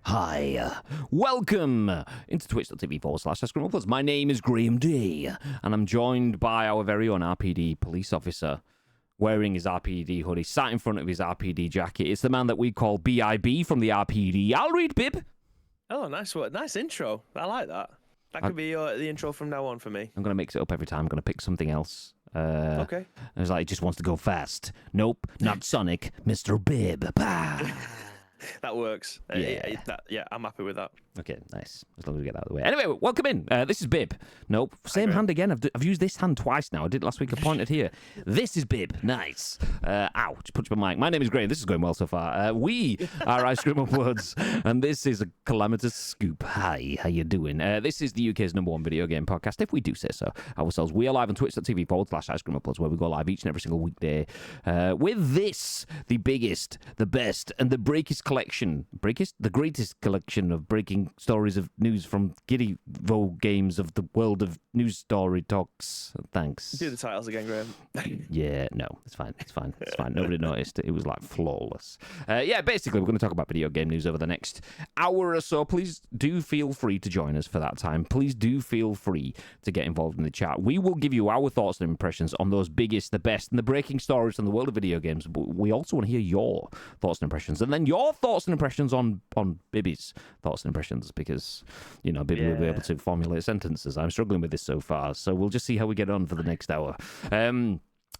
Hi, welcome into twitch.tv/SKUs. My name is Graham D, and I'm joined by our very own RPD police officer, wearing his RPD hoodie, sat in front of his RPD jacket. It's the man that we call BIB from the RPD. I'll read Bib. Oh, nice intro. I like that. That could be the intro from now on for me. I'm going to mix it up every time. I'm going to pick something else. Okay. It's like, he just wants to go fast. Nope, not Sonic, Mr. Bib. That works. Yeah. I'm happy with that. Okay, nice. As long as we get that out of the way. Anyway, welcome in. This is Bib. Nope, same hand again. I've used this hand twice now. I did last week. I pointed here. This is Bib. Nice. Ow, just punch my mic. My name is Graham. This is going well so far. We are Ice Cream Uploads, and this is a calamitous scoop. Hi, how you doing? This is the UK's #1 video game podcast, if we do say so ourselves. We are live on twitch.tv/Ice Cream Uploads, where we go live each and every single weekday with this, the biggest, the best, and the the greatest collection of breaking stories of news from giddy games of the world of news story talks. Thanks. Do the titles again, Graham. Yeah, no, it's fine. Nobody noticed. It was like flawless. Basically, we're going to talk about video game news over the next hour or so. Please do feel free to join us for that time. Please do feel free to get involved in the chat. We will give you our thoughts and impressions on those biggest, the best, and the breaking stories from the world of video games. But we also want to hear your thoughts and impressions, and then your thoughts and impressions on Bibby's thoughts and impressions, because Bibby will be able to formulate sentences. I'm struggling with this so far, so we'll just see how we get on for the next hour.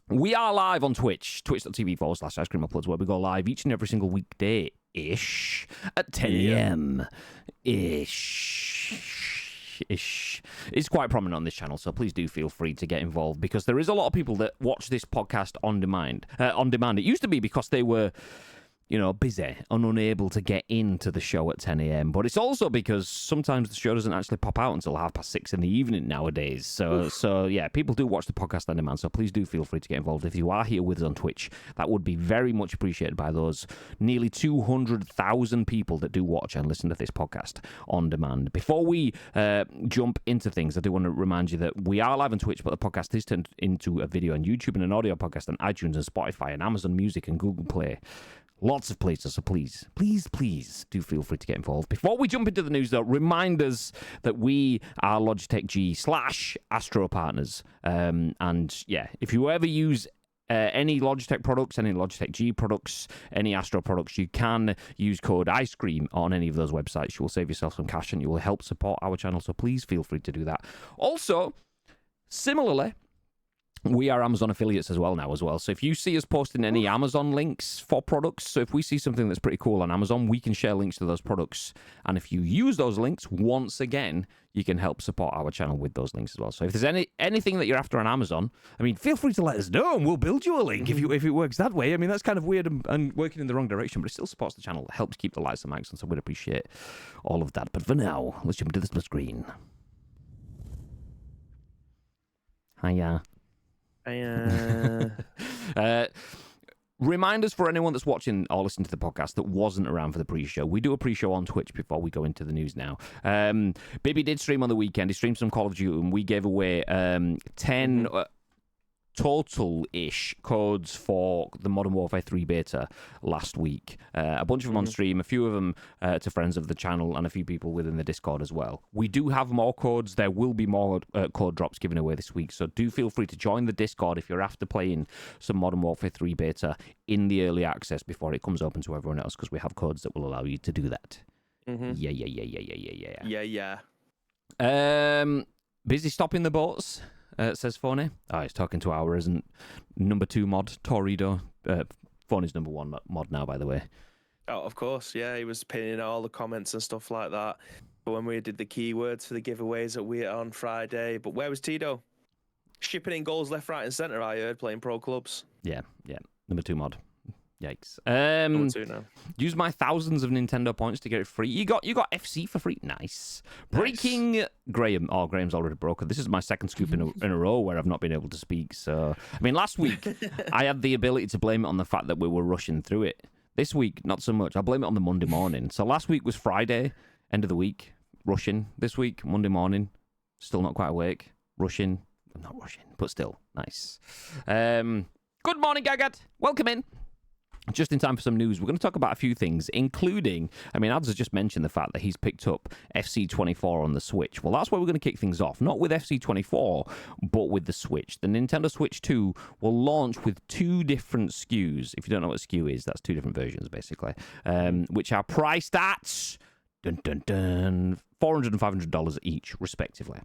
We are live on twitch.tv/Ice Cream Uploads, where we go live each and every single weekday ish at 10 a.m. ish. It's quite prominent on this channel, so please do feel free to get involved, because there is a lot of people that watch this podcast on demand. It used to be because they were busy and unable to get into the show at 10 a.m. But it's also because sometimes the show doesn't actually pop out until 6:30 in the evening nowadays. So yeah, people do watch the podcast on demand, so please do feel free to get involved. If you are here with us on Twitch, that would be very much appreciated by those nearly 200,000 people that do watch and listen to this podcast on demand. Before we jump into things, I do want to remind you that we are live on Twitch, but the podcast is turned into a video on YouTube and an audio podcast on iTunes and Spotify and Amazon Music and Google Play. Lots of places, so please do feel free to get involved. Before we jump into the news, though, reminders that we are Logitech G/Astro partners. And yeah, if you ever use any Logitech products, any Logitech G products, any Astro products, you can use code ICECREAM on any of those websites. You will save yourself some cash and you will help support our channel, so please feel free to do that. Also, similarly, we are Amazon affiliates as well. So if you see us posting any Amazon links for products, so if we see something that's pretty cool on Amazon, we can share links to those products. And if you use those links, once again, you can help support our channel with those links as well. So if there's anything that you're after on Amazon, feel free to let us know and we'll build you a link if it works that way. That's kind of weird and working in the wrong direction, but it still supports the channel. It helps keep the lights and mics on, so we'd appreciate all of that. But for now, let's jump into the split screen. Hiya. Reminders for anyone that's watching or listening to the podcast that wasn't around for the pre-show. We do a pre-show on Twitch before we go into the news now. Bibby did stream on the weekend. He streamed some Call of Duty, and we gave away 10 total-ish codes for the Modern Warfare 3 beta last week. A bunch of them on stream, a few of them to friends of the channel, and a few people within the Discord as well. We do have more codes. There will be more code drops given away this week, so do feel free to join the Discord if you're after playing some Modern Warfare 3 beta in the early access before it comes open to everyone else, because we have codes that will allow you to do that. Yeah. Busy stopping the boats? Says Phony. Oh, he's talking to our number 2 mod, Torrido. Phony's number 1 mod now, by the way. Oh, of course, yeah. He was pinning all the comments and stuff like that. But when we did the keywords for the giveaways on Friday, but where was Tito? Shipping in goals left, right, and centre. I heard playing pro clubs. Yeah. Number 2 mod. Yikes. Number 2 now. Use my thousands of Nintendo points to get it free. You got FC for free. Nice. Breaking Graham. Oh, Graham's already broken. This is my second scoop in a row where I've not been able to speak. So, last week I had the ability to blame it on the fact that we were rushing through it. This week, not so much. I blame it on the Monday morning. So last week was Friday, end of the week, rushing. This week, Monday morning, still not quite awake, rushing. I'm not rushing, but still, nice. Good morning, Gagat. Welcome in. just in time for some news, we're going to talk about a few things, including, I mean, Ads has just mentioned the fact that he's picked up FC24 on the Switch. Well, that's where we're going to kick things off. Not with FC24, but with the Switch. The Nintendo Switch 2 will launch with 2 different SKUs. If you don't know what a SKU is, that's 2 different versions, basically, which are priced at $400 and $500 each, respectively.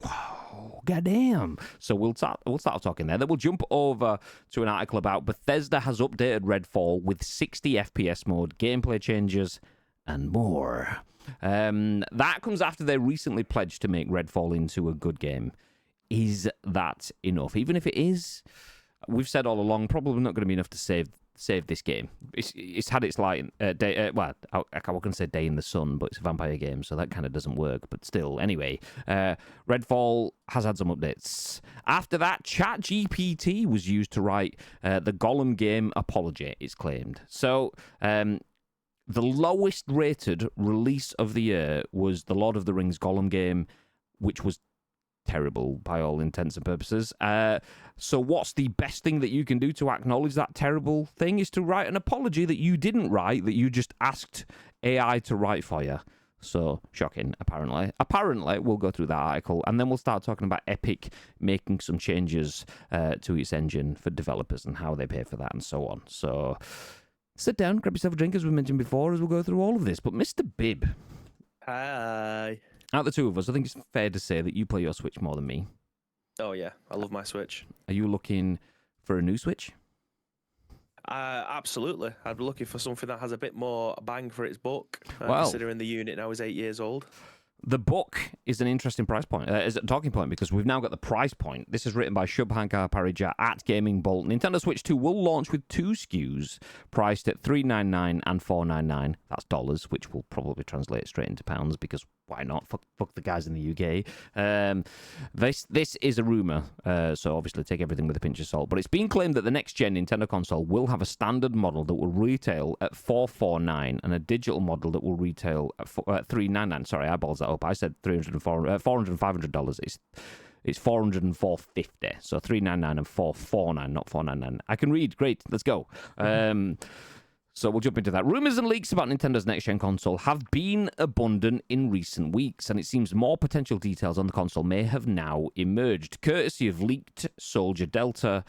Wow, goddamn. So we'll start talking there. Then we'll jump over to an article about Bethesda has updated Redfall with 60 FPS mode, gameplay changes, and more. That comes after they recently pledged to make Redfall into a good game. Is that enough? Even if it is, we've said all along, probably not going to be enough to save this game. It's had its light day. Well, I can say day in the sun, but it's a vampire game, so that kind of doesn't work. But still, anyway, Redfall has had some updates. After that, ChatGPT was used to write the Gollum game apology. It's claimed. So. The lowest rated release of the year was the Lord of the Rings Gollum game, which was terrible by all intents and purposes. So what's the best thing that you can do to acknowledge that terrible thing is to write an apology that you didn't write, that you just asked AI to write for you. So shocking, apparently. Apparently, we'll go through that article, and then we'll start talking about Epic making some changes to its engine for developers and how they pay for that and so on. So sit down, grab yourself a drink, as we mentioned before, as we'll go through all of this. But Mr. Bibb. Hi. Out of the two of us, I think it's fair to say that you play your Switch more than me. Oh, yeah. I love my Switch. Are you looking for a new Switch? Absolutely. I'd be looking for something that has a bit more bang for its buck, Well, considering the unit now is 8 years old. The book is an interesting price point, is a talking point, because we've now got the price point. This is written by Shubhankar Parijat at Gaming Bolt. Nintendo Switch 2 will launch with 2 SKUs priced at $399 and $499. That's dollars, which will probably translate straight into pounds, because why not? Fuck the guys in the UK. This is a rumour, so obviously take everything with a pinch of salt. But it's been claimed that the next-gen Nintendo console will have a standard model that will retail at $449 and a digital model that will retail at $399. Sorry, I balls that up. I said $400 and $500. It's $400 and $450. So $399 and $449, not $499. I can read. Great. Let's go. So we'll jump into that. Rumours and leaks about Nintendo's next-gen console have been abundant in recent weeks, and it seems more potential details on the console may have now emerged, courtesy of leaker Soldier Delta,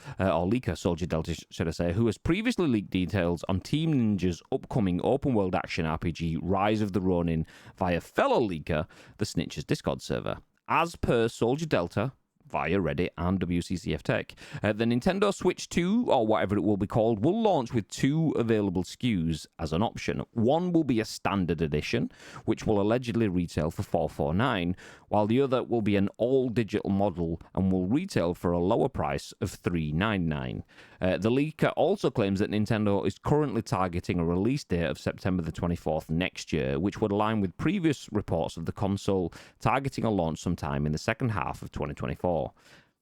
should I say, who has previously leaked details on Team Ninja's upcoming open-world action RPG, Rise of the Ronin, via fellow leaker, the Snitch's Discord server. As per Soldier Delta, via Reddit and WCCF Tech. The Nintendo Switch 2, or whatever it will be called, will launch with 2 available SKUs as an option. One will be a standard edition, which will allegedly retail for $449, while the other will be an all-digital model and will retail for a lower price of $399. The leaker also claims that Nintendo is currently targeting a release date of September the 24th next year, which would align with previous reports of the console targeting a launch sometime in the second half of 2024.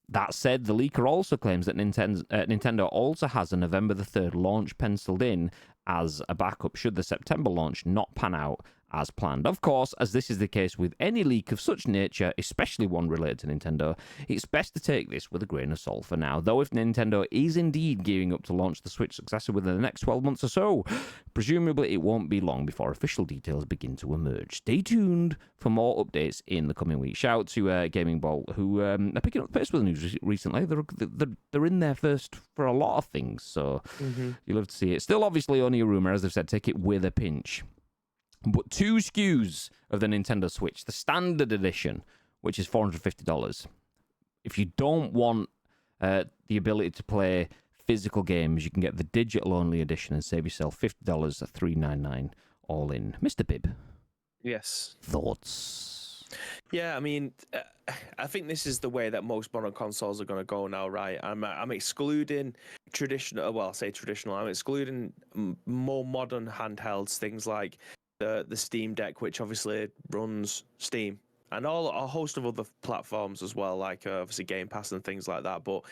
That said, the leaker also claims that Nintendo also has a November the 3rd launch penciled in as a backup should the September launch not pan out as planned. Of course, as this is the case with any leak of such nature, especially one related to Nintendo, it's best to take this with a grain of salt for now. Though if Nintendo is indeed gearing up to launch the Switch successor within the next 12 months or so, presumably it won't be long before official details begin to emerge. Stay tuned for more updates in the coming weeks. Shout out to Gaming Bolt, who are picking up the pace with the news recently. They're in there first for a lot of things, so you'll love to see it. Still obviously only a rumour, as they've said, take it with a pinch. But 2 SKUs of the Nintendo Switch, the standard edition, which is $450. If you don't want the ability to play physical games, you can get the digital-only edition and save yourself $50 at $399 all in. Mr. Bibb. Yes. Thoughts? Yeah, I mean, I think this is the way that most modern consoles are going to go now, right? I'm excluding traditional. Well, I'll say traditional. I'm excluding more modern handhelds, things like the Steam Deck, which obviously runs Steam, and a host of other platforms as well, like obviously Game Pass and things like that. But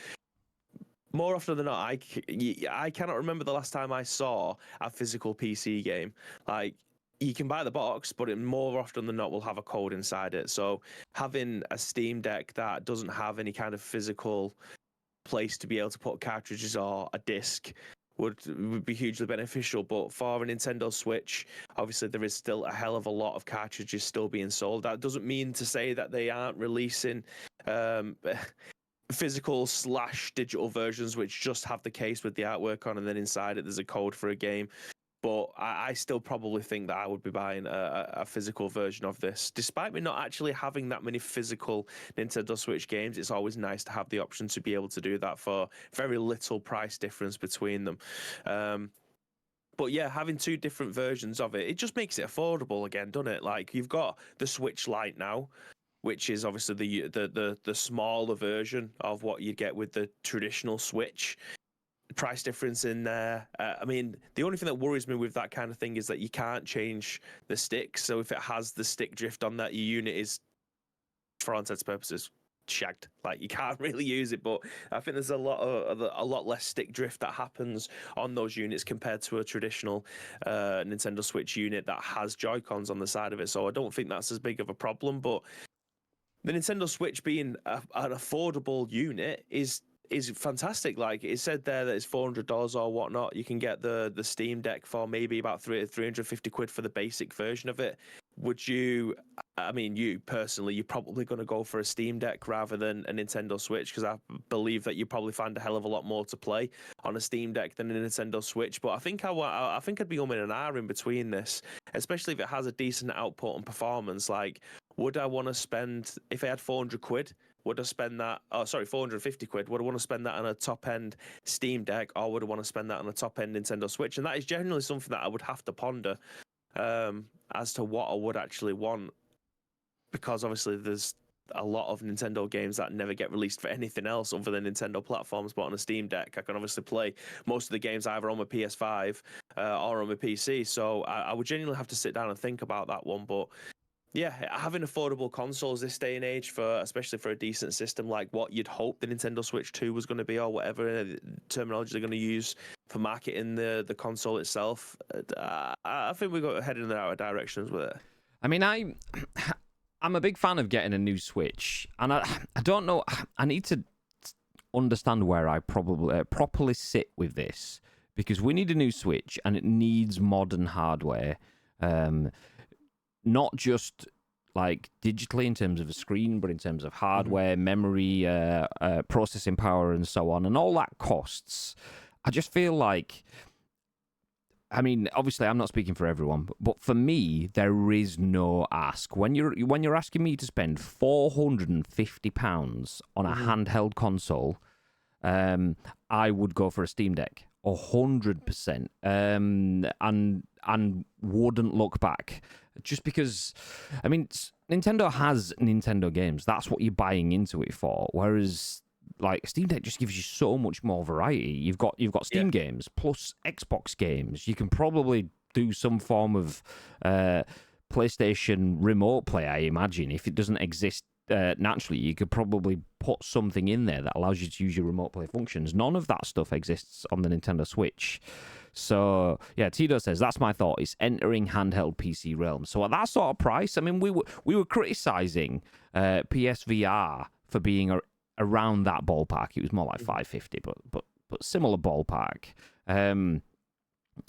more often than not, I cannot remember the last time I saw a physical PC game. Like, you can buy the box, but it more often than not will have a code inside it. So having a Steam Deck that doesn't have any kind of physical place to be able to put cartridges or a disc would be hugely beneficial. But for a Nintendo Switch, obviously there is still a hell of a lot of cartridges still being sold. That doesn't mean to say that they aren't releasing physical/digital versions which just have the case with the artwork on, and then inside it there's a code for a game. But I still probably think that I would be buying a physical version of this. Despite me not actually having that many physical Nintendo Switch games, it's always nice to have the option to be able to do that for very little price difference between them. But yeah, having two different versions of it just makes it affordable again, doesn't it? Like, you've got the Switch Lite now, which is obviously the smaller version of what you get with the traditional Switch. Price difference in there. I mean, the only thing that worries me with that kind of thing is that you can't change the stick. So if it has the stick drift on that, your unit is, for all intents and purposes, shagged. Like, you can't really use it. But I think there's a lot less stick drift that happens on those units compared to a traditional Nintendo Switch unit that has Joy-Cons on the side of it. So I don't think that's as big of a problem. But the Nintendo Switch being an affordable unit is fantastic. Like it said there that it's $400 or whatnot. You can get the Steam Deck for maybe about 350 quid for the basic version of it. Would you? I mean, you personally, you're probably going to go for a Steam Deck rather than a Nintendo Switch, because I believe that you probably find a hell of a lot more to play on a Steam Deck than a Nintendo Switch. But I think I'd be umming and ahhing between this, especially if it has a decent output and performance. Like, would I want to spend, if I had 400 quid? Would I spend that? Oh, sorry, 450 quid. Would I want to spend that on a top-end Steam Deck, or would I want to spend that on a top-end Nintendo Switch? And that is generally something that I would have to ponder as to what I would actually want, because obviously there's a lot of Nintendo games that never get released for anything else other than Nintendo platforms. But on a Steam Deck, I can obviously play most of the games either on my PS5 or on my PC. So I would genuinely have to sit down and think about that one. But yeah, having affordable consoles this day and age, especially for a decent system like what you'd hope the Nintendo Switch 2 was going to be, or whatever terminology they're going to use for marketing the console itself, I think we got heading in the right directions with it. I mean, I'm a big fan of getting a new Switch, and I don't know. I need to understand where I probably properly sit with this, because we need a new Switch and it needs modern hardware. Not just like digitally in terms of a screen, but in terms of hardware, memory, processing power, and so on, and all that costs. I just feel like, I mean, obviously, I'm not speaking for everyone, but for me, there is no ask. When you're asking me to spend £450 on a handheld console, I would go for a Steam Deck, 100%, and wouldn't look back. Just because, I mean, Nintendo has Nintendo games. That's what you're buying into it for. Whereas, like, Steam Deck just gives you so much more variety. You've got Steam games plus Xbox games. You can probably do some form of PlayStation remote play, I imagine. If it doesn't exist naturally, you could probably put something in there that allows you to use your remote play functions. None of that stuff exists on the Nintendo Switch. So, yeah, Tito says, that's my thought. It's entering handheld PC realm. So at that sort of price, I mean, we were criticising PSVR for being around that ballpark. It was more like 550, but similar ballpark.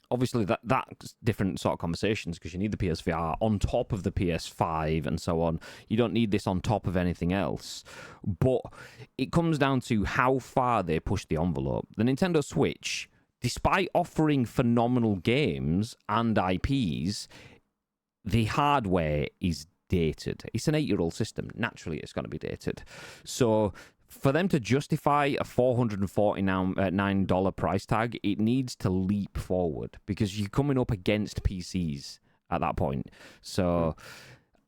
Obviously, that's different sort of conversations, because you need the PSVR on top of the PS5 and so on. You don't need this on top of anything else. But it comes down to how far they push the envelope. The Nintendo Switch, despite offering phenomenal games and IPs, the hardware is dated. It's an 8-year-old system. Naturally, it's going to be dated. So for them to justify a $449 price tag, it needs to leap forward, because you're coming up against PCs at that point. So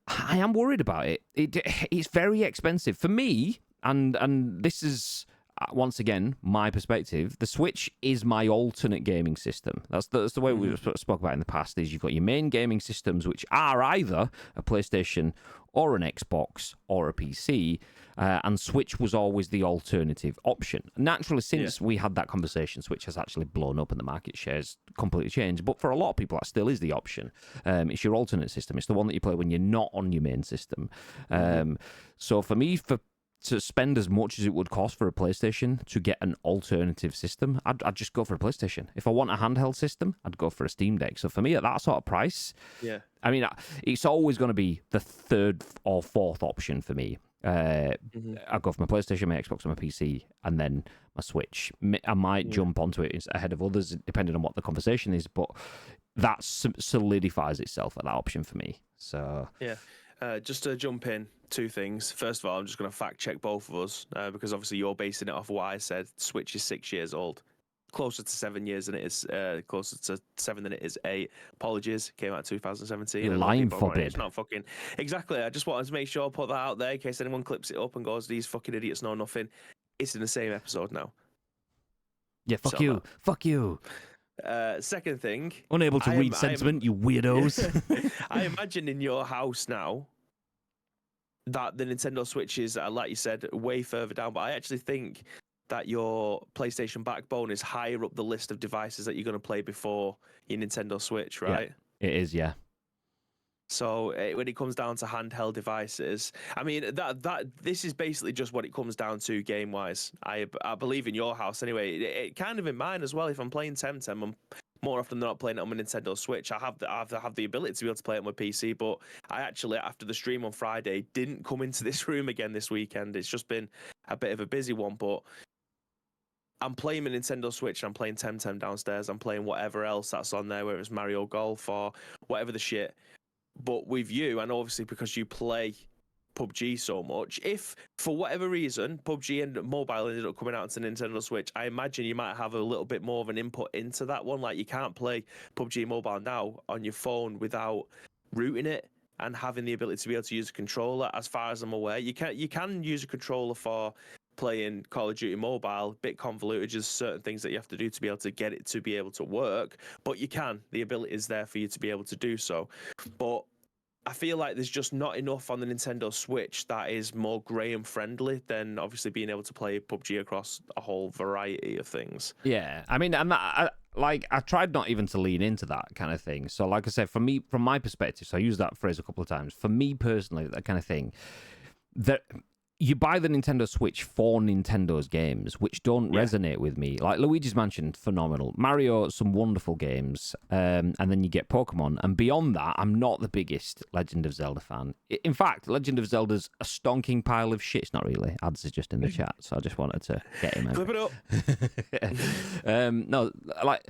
I am worried about it. It's very expensive. For me, and this is, once again, my perspective, the Switch is my alternate gaming system. That's the way we spoke about in the past, is you've got your main gaming systems, which are either a PlayStation or an Xbox or a PC, and Switch was always the alternative option. Naturally, since we had that conversation, Switch has actually blown up and the market shares completely changed, but for a lot of people, that still is the option. It's your alternate system. It's the one that you play when you're not on your main system. So for me, for to spend as much as it would cost for a PlayStation to get an alternative system, I'd just go for a PlayStation. If I want a handheld system, I'd go for a Steam Deck. So for me, at that sort of price, Yeah. I mean, it's always going to be the third or fourth option for me. I go for my PlayStation, my Xbox, and my PC, and then my Switch. I might jump onto it ahead of others, depending on what the conversation is, but that solidifies itself at that option for me. So yeah. Just to jump in, two things. First of all, I'm just going to fact check both of us because obviously you're basing it off what I said. Switch is 6 years old. Closer to 7 years than it is, closer to 7 than it is 8. Apologies, came out in 2017. You're lying, forbid. It's not fucking exactly. I just wanted to make sure I put that out there in case anyone clips it up and goes, "These fucking idiots know nothing." It's in the same episode now. Yeah, fuck you. Second thing, unable to read sentiment, you weirdos. I imagine in your house now that the Nintendo Switch is, like you said, way further down. But I actually think that your PlayStation backbone is higher up the list of devices that you're going to play before your Nintendo Switch, right? Yeah, it is, yeah. So when it comes down to handheld devices, I mean that this is basically just what it comes down to game wise. I believe in your house anyway. It kind of in mine as well. If I'm playing Temtem, I'm more often than not playing it on my Nintendo Switch. I have the ability to be able to play it on my PC, but I actually, after the stream on Friday, didn't come into this room again this weekend. It's just been a bit of a busy one, but I'm playing my Nintendo Switch and I'm playing Temtem downstairs. I'm playing whatever else that's on there, whether it's Mario Golf or whatever the shit. But with you, and obviously because you play PUBG so much, if for whatever reason PUBG and mobile ended up coming out to Nintendo Switch, I imagine you might have a little bit more of an input into that one. Like you can't play PUBG mobile now on your phone without rooting it and having the ability to be able to use a controller. As far as I'm aware, you can use a controller for playing Call of Duty Mobile, bit convoluted, just certain things that you have to do to be able to get it to be able to work, but the ability is there for you to be able to do so. But I feel like there's just not enough on the Nintendo Switch that is more Graham friendly than obviously being able to play PUBG across a whole variety of things. Yeah, I mean, I tried not even to lean into that kind of thing. So like I said, from my perspective, so I used that phrase a couple of times. For me personally, that kind of thing, that you buy the Nintendo Switch for Nintendo's games, which don't resonate with me. Like Luigi's Mansion, phenomenal. Mario, some wonderful games. And then you get Pokemon. And beyond that, I'm not the biggest Legend of Zelda fan. In fact, Legend of Zelda's a stonking pile of shit. It's not really. Ads is just in the chat, so I just wanted to get him out. Flip it up. No, like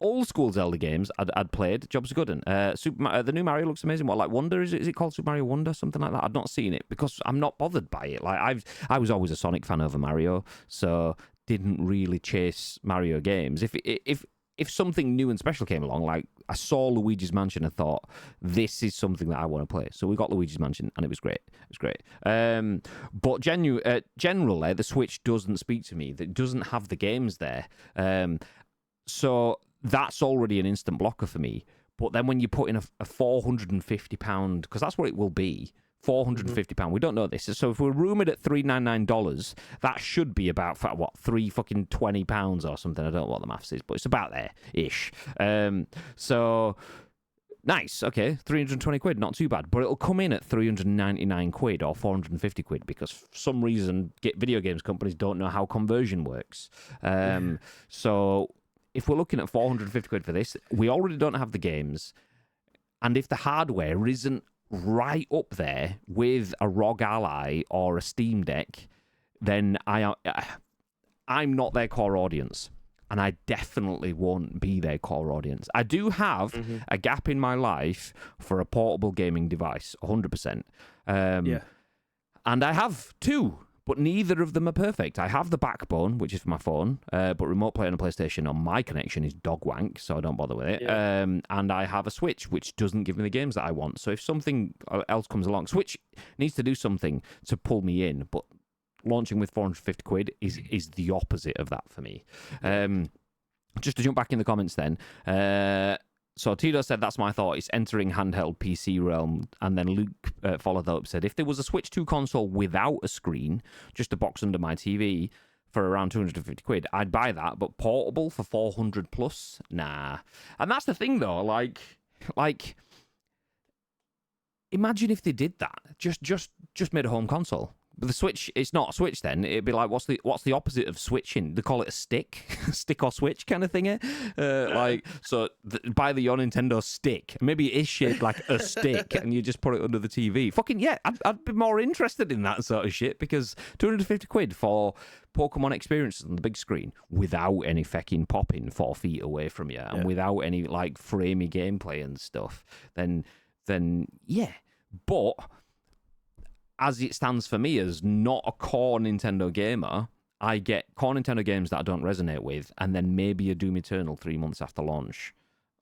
old school Zelda games I'd played. Jobs are good. The new Mario looks amazing. What, like Wonder? Is it called Super Mario Wonder? Something like that. I'd not seen it because I'm not bothered by it. Like I was always a Sonic fan over Mario, so didn't really chase Mario games. If something new and special came along, like I saw Luigi's Mansion and thought, this is something that I want to play. So we got Luigi's Mansion and it was great. It was great. But generally, the Switch doesn't speak to me. It doesn't have the games there. So that's already an instant blocker for me. But then when you put in a £450, because that's what it will be, £450. We don't know this. So if we're rumoured at $399, that should be about, what, £320 or something. I don't know what the maths is, but it's about there-ish. So nice, okay, 320 quid, not too bad. But it'll come in at 399 quid or 450 quid because for some reason video games companies don't know how conversion works. So if we're looking at 450 quid for this, we already don't have the games. And if the hardware isn't right up there with a ROG Ally or a Steam Deck, then I'm not their core audience. And I definitely won't be their core audience. I do have a gap in my life for a portable gaming device, 100%. And I have two, but neither of them are perfect. I have the Backbone, which is for my phone, but remote play on a PlayStation on my connection is dog wank, so I don't bother with it. And I have a Switch, which doesn't give me the games that I want. So if something else comes along, Switch needs to do something to pull me in, but launching with 450 quid is the opposite of that for me. Just to jump back in the comments then. So Tito said, that's my thought. It's entering handheld PC realm. And then Luke followed up, said, if there was a Switch 2 console without a screen, just a box under my TV for around 250 quid, I'd buy that. But portable for 400 plus? Nah. And that's the thing, though. Like, imagine if they did that. Just made a home console. But the Switch, it's not a Switch then. It'd be like, what's the opposite of switching? They call it a stick, stick or switch kind of thing. Buy your Nintendo stick. Maybe it is shaped like a stick, and you just put it under the TV. Fucking yeah, I'd be more interested in that sort of shit, because 250 quid for Pokemon experiences on the big screen without any fecking popping 4 feet away from you, and without any like framey gameplay and stuff. Then yeah, but as it stands for me as not a core Nintendo gamer, I get core Nintendo games that I don't resonate with, and then maybe a Doom Eternal 3 months after launch.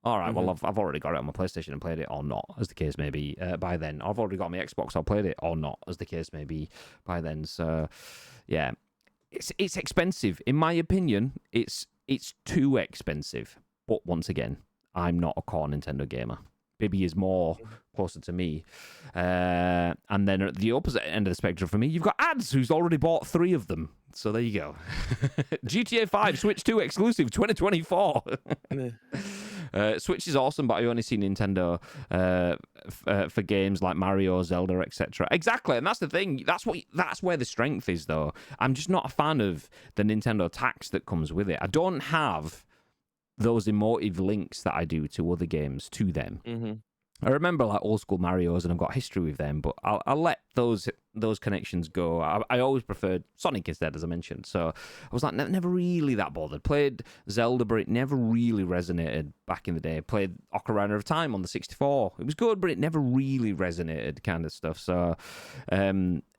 All right, well, I've already got it on my PlayStation and played it, or not, as the case may be, by then. I've already got my Xbox, I've played it, or not, as the case may be, by then. So, yeah, it's expensive. In my opinion, it's too expensive. But once again, I'm not a core Nintendo gamer. Bibby is more closer to me. And then at the opposite end of the spectrum for me, you've got Ads, who's already bought 3 of them. So there you go. GTA 5 Switch 2 exclusive 2024. Switch is awesome, but I only see Nintendo for games like Mario, Zelda, etc. Exactly, and that's the thing. That's where the strength is, though. I'm just not a fan of the Nintendo tax that comes with it. I don't have those emotive links that I do to other games to them. Mm-hmm. I remember like old school Marios, and I've got history with them, but I'll let those connections go. I always preferred Sonic instead, as I mentioned. So I was like never really that bothered. Played Zelda, but it never really resonated back in the day. Played Ocarina of Time on the 64. It was good, but it never really resonated, kind of stuff. So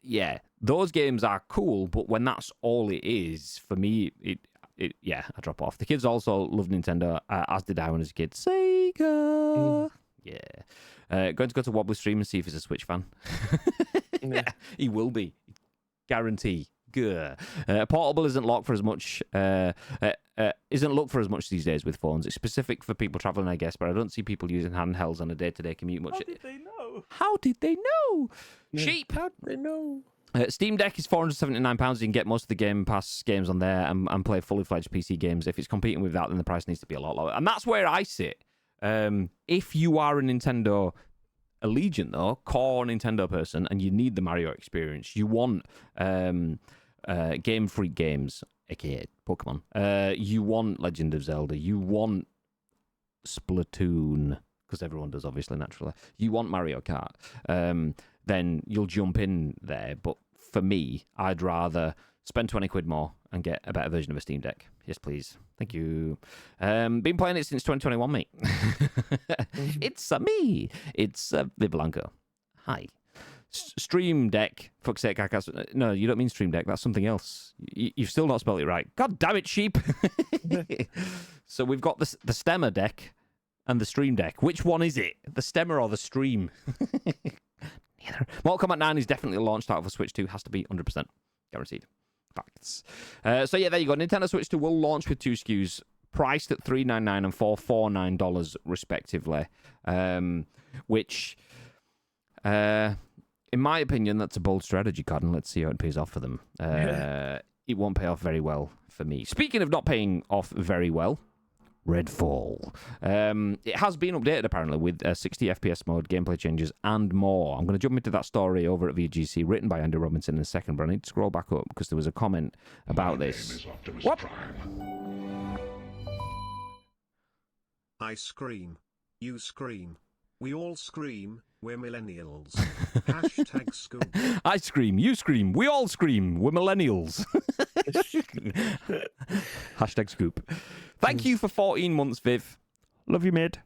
yeah, those games are cool, but when that's all it is for me, I drop off. The kids also love Nintendo, as did I when I was a kid. Sega. Yeah. Going to go to Wobbly Stream and see if he's a Switch fan. Yeah, he will be. Guarantee. Portable isn't locked for as much. Isn't looked for as much these days with phones. It's specific for people traveling, I guess, but I don't see people using handhelds on a day-to-day commute much. How did they know? Sheep. How did they know? Steam Deck is £479. You can get most of the Game Pass games on there and play fully fledged PC games. If it's competing with that, then the price needs to be a lot lower. And that's where I sit. If you are a Nintendo allegiant, though, core Nintendo person, and you need the Mario experience, you want Game Freak games, aka Pokemon. You want Legend of Zelda. You want Splatoon, because everyone does, obviously, naturally. You want Mario Kart. Then you'll jump in there. But for me, I'd rather spend 20 quid more and get a better version of a Steam Deck. Yes, please. Thank you. Been playing it since 2021, mate. It's me. It's Viblanco. Hi. Stream Deck. Fuck's sake, I can't... No, you don't mean Stream Deck. That's something else. You've still not spelled it right. God damn it, sheep. So we've got the Stemmer Deck and the Stream Deck. Which one is it? The Stemmer or the Stream? Neither. Mortal Kombat 9 is definitely a launch title for Switch 2. Has to be 100%. Guaranteed. Facts. So yeah, there you go. Nintendo Switch 2 will launch with 2 SKUs, priced at $399 and $449 respectively. Which, in my opinion, that's a bold strategy, Cotton. Let's see how it pays off for them. It won't pay off very well for me. Speaking of not paying off very well, Redfall. It has been updated apparently with 60 FPS mode, gameplay changes, and more. I'm going to jump into that story over at VGC, written by Andy Robinson in a second, but I need to scroll back up because there was a comment about this. What? I scream. You scream. We all scream. We're millennials. Hashtag scoop. I scream. You scream. We all scream. We're millennials. Hashtag scoop. Thank you for 14 months, Viv. Love you, mate.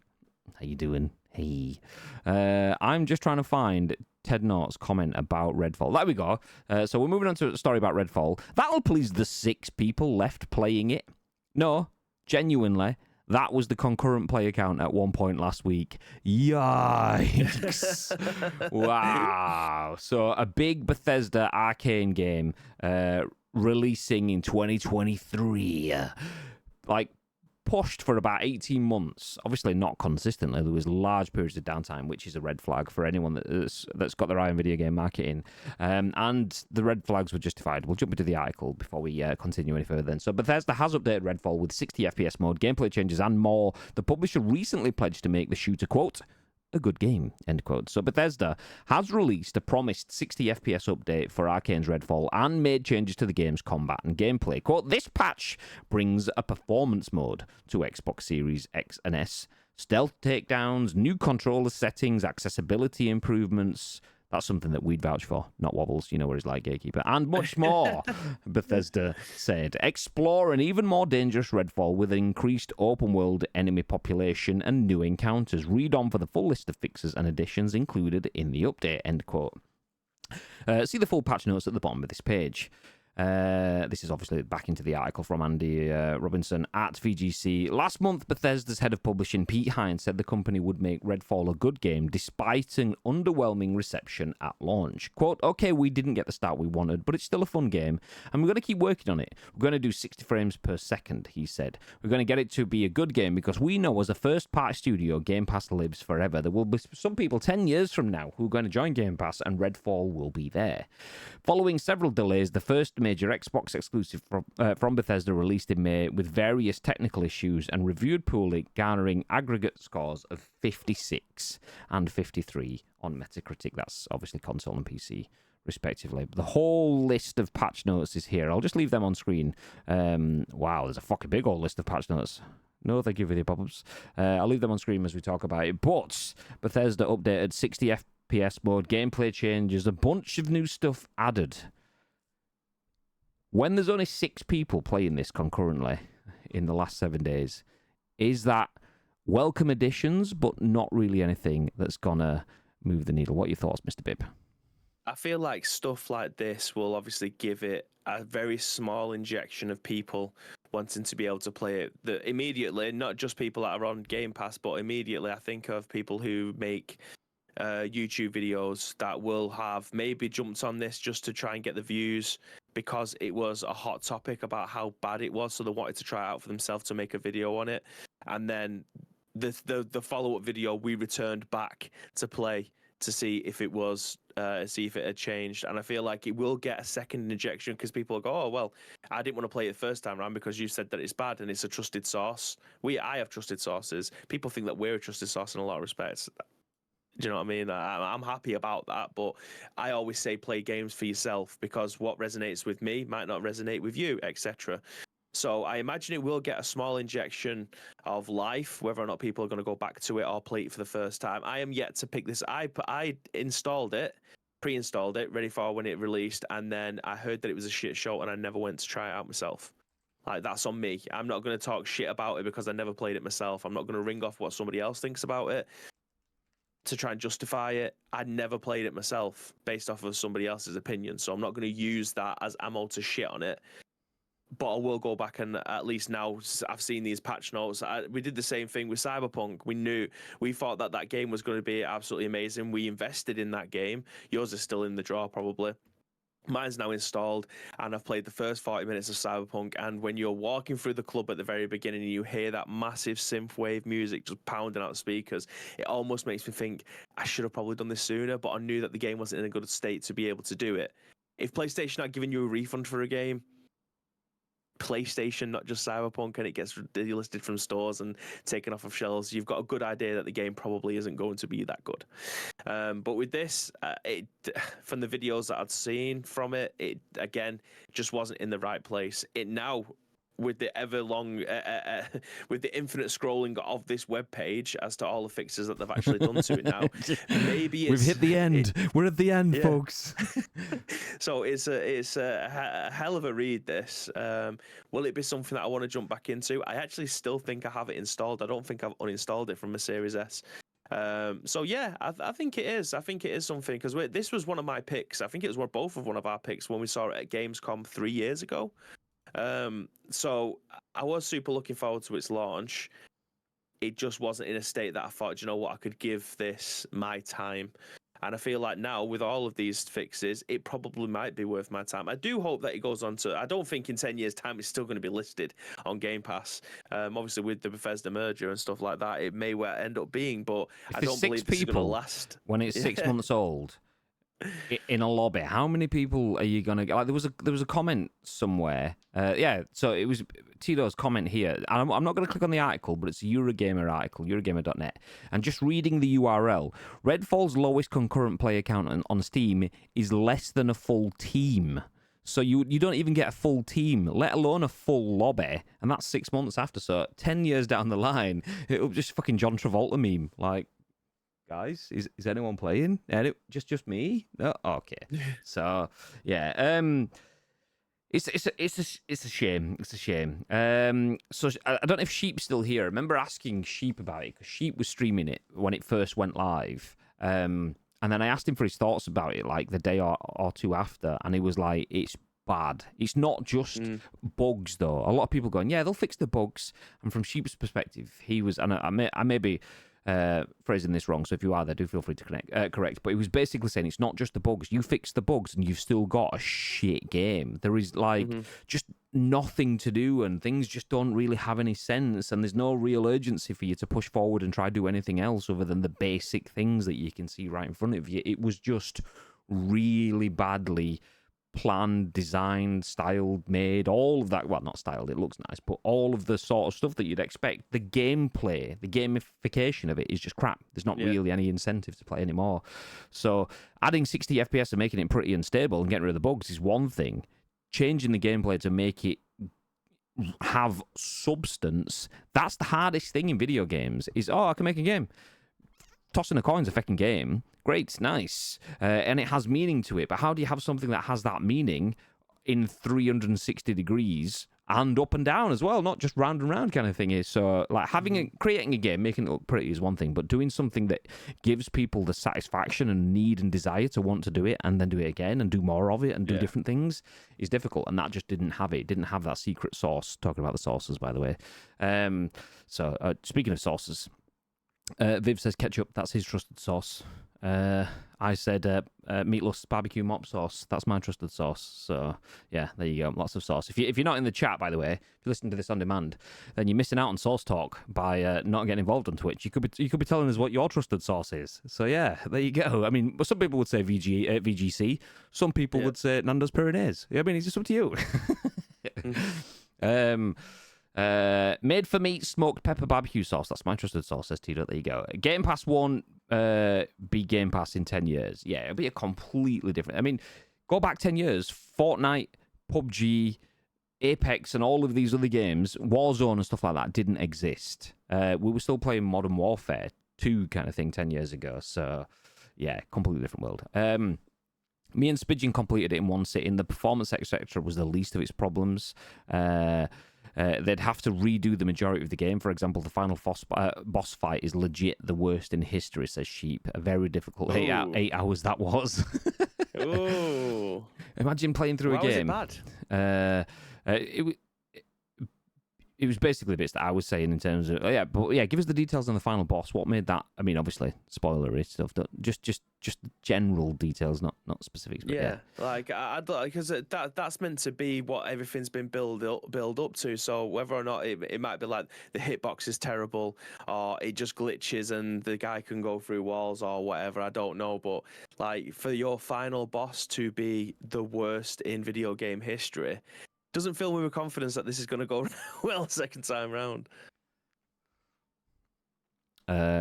How you doing? Hey. I'm just trying to find Ted Nort's comment about Redfall. There we go. So we're moving on to a story about Redfall. That'll please the 6 people left playing it. No, genuinely. That was the concurrent player count at one point last week. Yikes. Wow. So a big Bethesda arcane game releasing in 2023. Like, pushed for about 18 months. Obviously not consistently. There was large periods of downtime, which is a red flag for anyone that's got their eye on video game marketing. And the red flags were justified. We'll jump into the article before we continue any further then. So Bethesda has updated Redfall with 60 FPS mode, gameplay changes, and more. The publisher recently pledged to make the shooter, quote, a good game, end quote. So Bethesda has released a promised 60 FPS update for Arcane's Redfall and made changes to the game's combat and gameplay. Quote, this patch brings a performance mode to Xbox Series X and S, stealth takedowns, new controller settings, accessibility improvements. That's something that we'd vouch for, not Wobbles, you know where he's like, Gatekeeper. And much more, Bethesda said. Explore an even more dangerous Redfall with an increased open-world enemy population and new encounters. Read on for the full list of fixes and additions included in the update, end quote. See the full patch notes at the bottom of this page. This is obviously back into the article from Andy Robinson at VGC. Last month, Bethesda's head of publishing, Pete Hines, said the company would make Redfall a good game despite an underwhelming reception at launch. Quote, okay, we didn't get the start we wanted, but it's still a fun game, and we're going to keep working on it. We're going to do 60 frames per second, he said. We're going to get it to be a good game because we know as a first-party studio, Game Pass lives forever. There will be some people 10 years from now who are going to join Game Pass, and Redfall will be there. Following several delays, the first major Xbox exclusive from Bethesda released in May with various technical issues and reviewed poorly, garnering aggregate scores of 56 and 53 on Metacritic. That's obviously console and PC, respectively. The whole list of patch notes is here. I'll just leave them on screen. Wow, there's a fucking big old list of patch notes. No, thank you for the pop-ups. I'll leave them on screen as we talk about it. But Bethesda updated 60 FPS mode, gameplay changes, a bunch of new stuff added. When there's only 6 people playing this concurrently in the last 7 days, is that welcome additions, but not really anything that's gonna move the needle? What are your thoughts, Mr. Bibb? I feel like stuff like this will obviously give it a very small injection of people wanting to be able to play it. That immediately, not just people that are on Game Pass, but immediately I think of people who make YouTube videos that will have maybe jumped on this just to try and get the views because it was a hot topic about how bad it was, so they wanted to try it out for themselves to make a video on it. And then the follow-up video we returned back to play to see if it was see if it had changed. And I feel like it will get a second injection because people will go, oh well, I didn't want to play it the first time around because you said that it's bad and it's a trusted source. I have trusted sources. People think that we're a trusted source in a lot of respects. Do you know what I mean? I'm happy about that, but I always say play games for yourself because what resonates with me might not resonate with you, etc. So I imagine it will get a small injection of life, whether or not people are going to go back to it or play it for the first time. I am yet to pick this. I installed it, pre-installed it, ready for when it released, and then I heard that it was a shit show and I never went to try it out myself. Like, that's on me. I'm not going to talk shit about it because I never played it myself. I'm not going to ring off what somebody else thinks about it to try and justify it. I never played it myself based off of somebody else's opinion, so I'm not going to use that as ammo to shit on it. But I will go back and at least now I've seen these patch notes. We did the same thing with Cyberpunk. We thought that game was going to be absolutely amazing. We invested in that game. Yours is still in the drawer probably. Mine's now installed, and I've played the first 40 minutes of Cyberpunk, and when you're walking through the club at the very beginning and you hear that massive synthwave music just pounding out the speakers, it almost makes me think, I should have probably done this sooner, but I knew that the game wasn't in a good state to be able to do it. If PlayStation had given you a refund for a game, PlayStation, not just Cyberpunk, and it gets delisted from stores and taken off of shelves, you've got a good idea that the game probably isn't going to be that good. But with this, from the videos that I'd seen from it, it again just wasn't in the right place. It now, with the with the infinite scrolling of this web page as to all the fixes that they've actually done to it now, maybe we've hit the end. We're at the end, folks. So it's a hell of a read. This will it be something that I want to jump back into? I actually still think I have it installed. I don't think I've uninstalled it from my Series S. So yeah, I think it is. I think it is something because this was one of my picks. I think it was both of one of our picks when we saw it at Gamescom 3 years ago. So I was super looking forward to its launch. It just wasn't in a state that I thought, you know what, I could give this my time. And I feel like now with all of these fixes, it probably might be worth my time. I do hope that it goes on to, I don't think in 10 years time it's still going to be listed on Game Pass. Obviously with the Bethesda merger and stuff like that, it may well end up being, but I don't believe this is going to last. When it's 6 months old in a lobby, how many people are you gonna get? Like, there was a comment somewhere. So it was Tito's comment here. And I'm not going to click on the article, but it's a Eurogamer article, Eurogamer.net. And just reading the URL, Redfall's lowest concurrent player count on Steam is less than a full team. So you don't even get a full team, let alone a full lobby, and that's 6 months after. So 10 years down the line, it'll just fucking John Travolta meme. Like, guys, is anyone playing? Just me? No? Okay. So yeah, it's a shame. It's a shame. So I don't know if Sheep's still here. I remember asking Sheep about it because Sheep was streaming it when it first went live. And then I asked him for his thoughts about it, like the day or two after, and he was like, "It's bad. It's not just bugs, though." A lot of people going, "Yeah, they'll fix the bugs." And from Sheep's perspective, he was, and I may be phrasing this wrong, so if you are there, do feel free to correct. But he was basically saying it's not just the bugs. You fix the bugs, and you've still got a shit game. There is like just nothing to do, and things just don't really have any sense, and there's no real urgency for you to push forward and try to do anything else other than the basic things that you can see right in front of you. It was just really badly planned, designed, styled, made, all of that. Well, not styled, it looks nice, but all of the sort of stuff that you'd expect. The gameplay, the gamification of it is just crap. There's not really any incentive to play anymore. So adding 60 FPS and making it pretty unstable and getting rid of the bugs is one thing. Changing the gameplay to make it have substance, that's the hardest thing in video games, is, I can make a game. Tossing a coin's a fucking game. Great, nice. And it has meaning to it, but how do you have something that has that meaning in 360 degrees and up and down as well, not just round and round kind of thing? Is so like creating a game, making it look pretty is one thing, but doing something that gives people the satisfaction and need and desire to want to do it and then do it again and do more of it and do different things is difficult, and that just didn't have it. It didn't have that secret sauce. Talking about the sauces, by the way. So speaking of sauces, Viv says ketchup, that's his trusted sauce. I said Meatless barbecue mop sauce, that's my trusted sauce. So yeah, there you go, lots of sauce. If you're not in the chat, by the way, if you listen to this on demand, then you're missing out on sauce talk by not getting involved on Twitch. You could be telling us what your trusted sauce is. So yeah, there you go. I mean, some people would say VGC, some people would say Nando's Pyrenees. I mean, it's just up to you. Made for meat smoked pepper barbecue sauce. That's my trusted sauce, says Tito. There you go. Game Pass won't be Game Pass in 10 years. Yeah, it'll be a completely different. I mean, go back 10 years. Fortnite, PUBG, Apex, and all of these other games, Warzone and stuff like that, didn't exist. We were still playing Modern Warfare 2 kind of thing 10 years ago. So, yeah, completely different world. Me and Spidgeon completed it in one sitting. The performance, etc., was the least of its problems. They'd have to redo the majority of the game. For example, the final boss fight is legit the worst in history, says Sheep. A very difficult 8 hours that was. Ooh. Imagine playing through a game. Why was it bad? It was basically bits that I was saying in terms of give us the details on the final boss. What made that? I mean, obviously spoilery stuff. Just general details, not specifics. But like because that's meant to be what everything's been build up to. So whether or not it might be like the hitbox is terrible, or it just glitches and the guy can go through walls or whatever, I don't know. But like for your final boss to be the worst in video game history, doesn't fill me with confidence that this is going to go well second time round.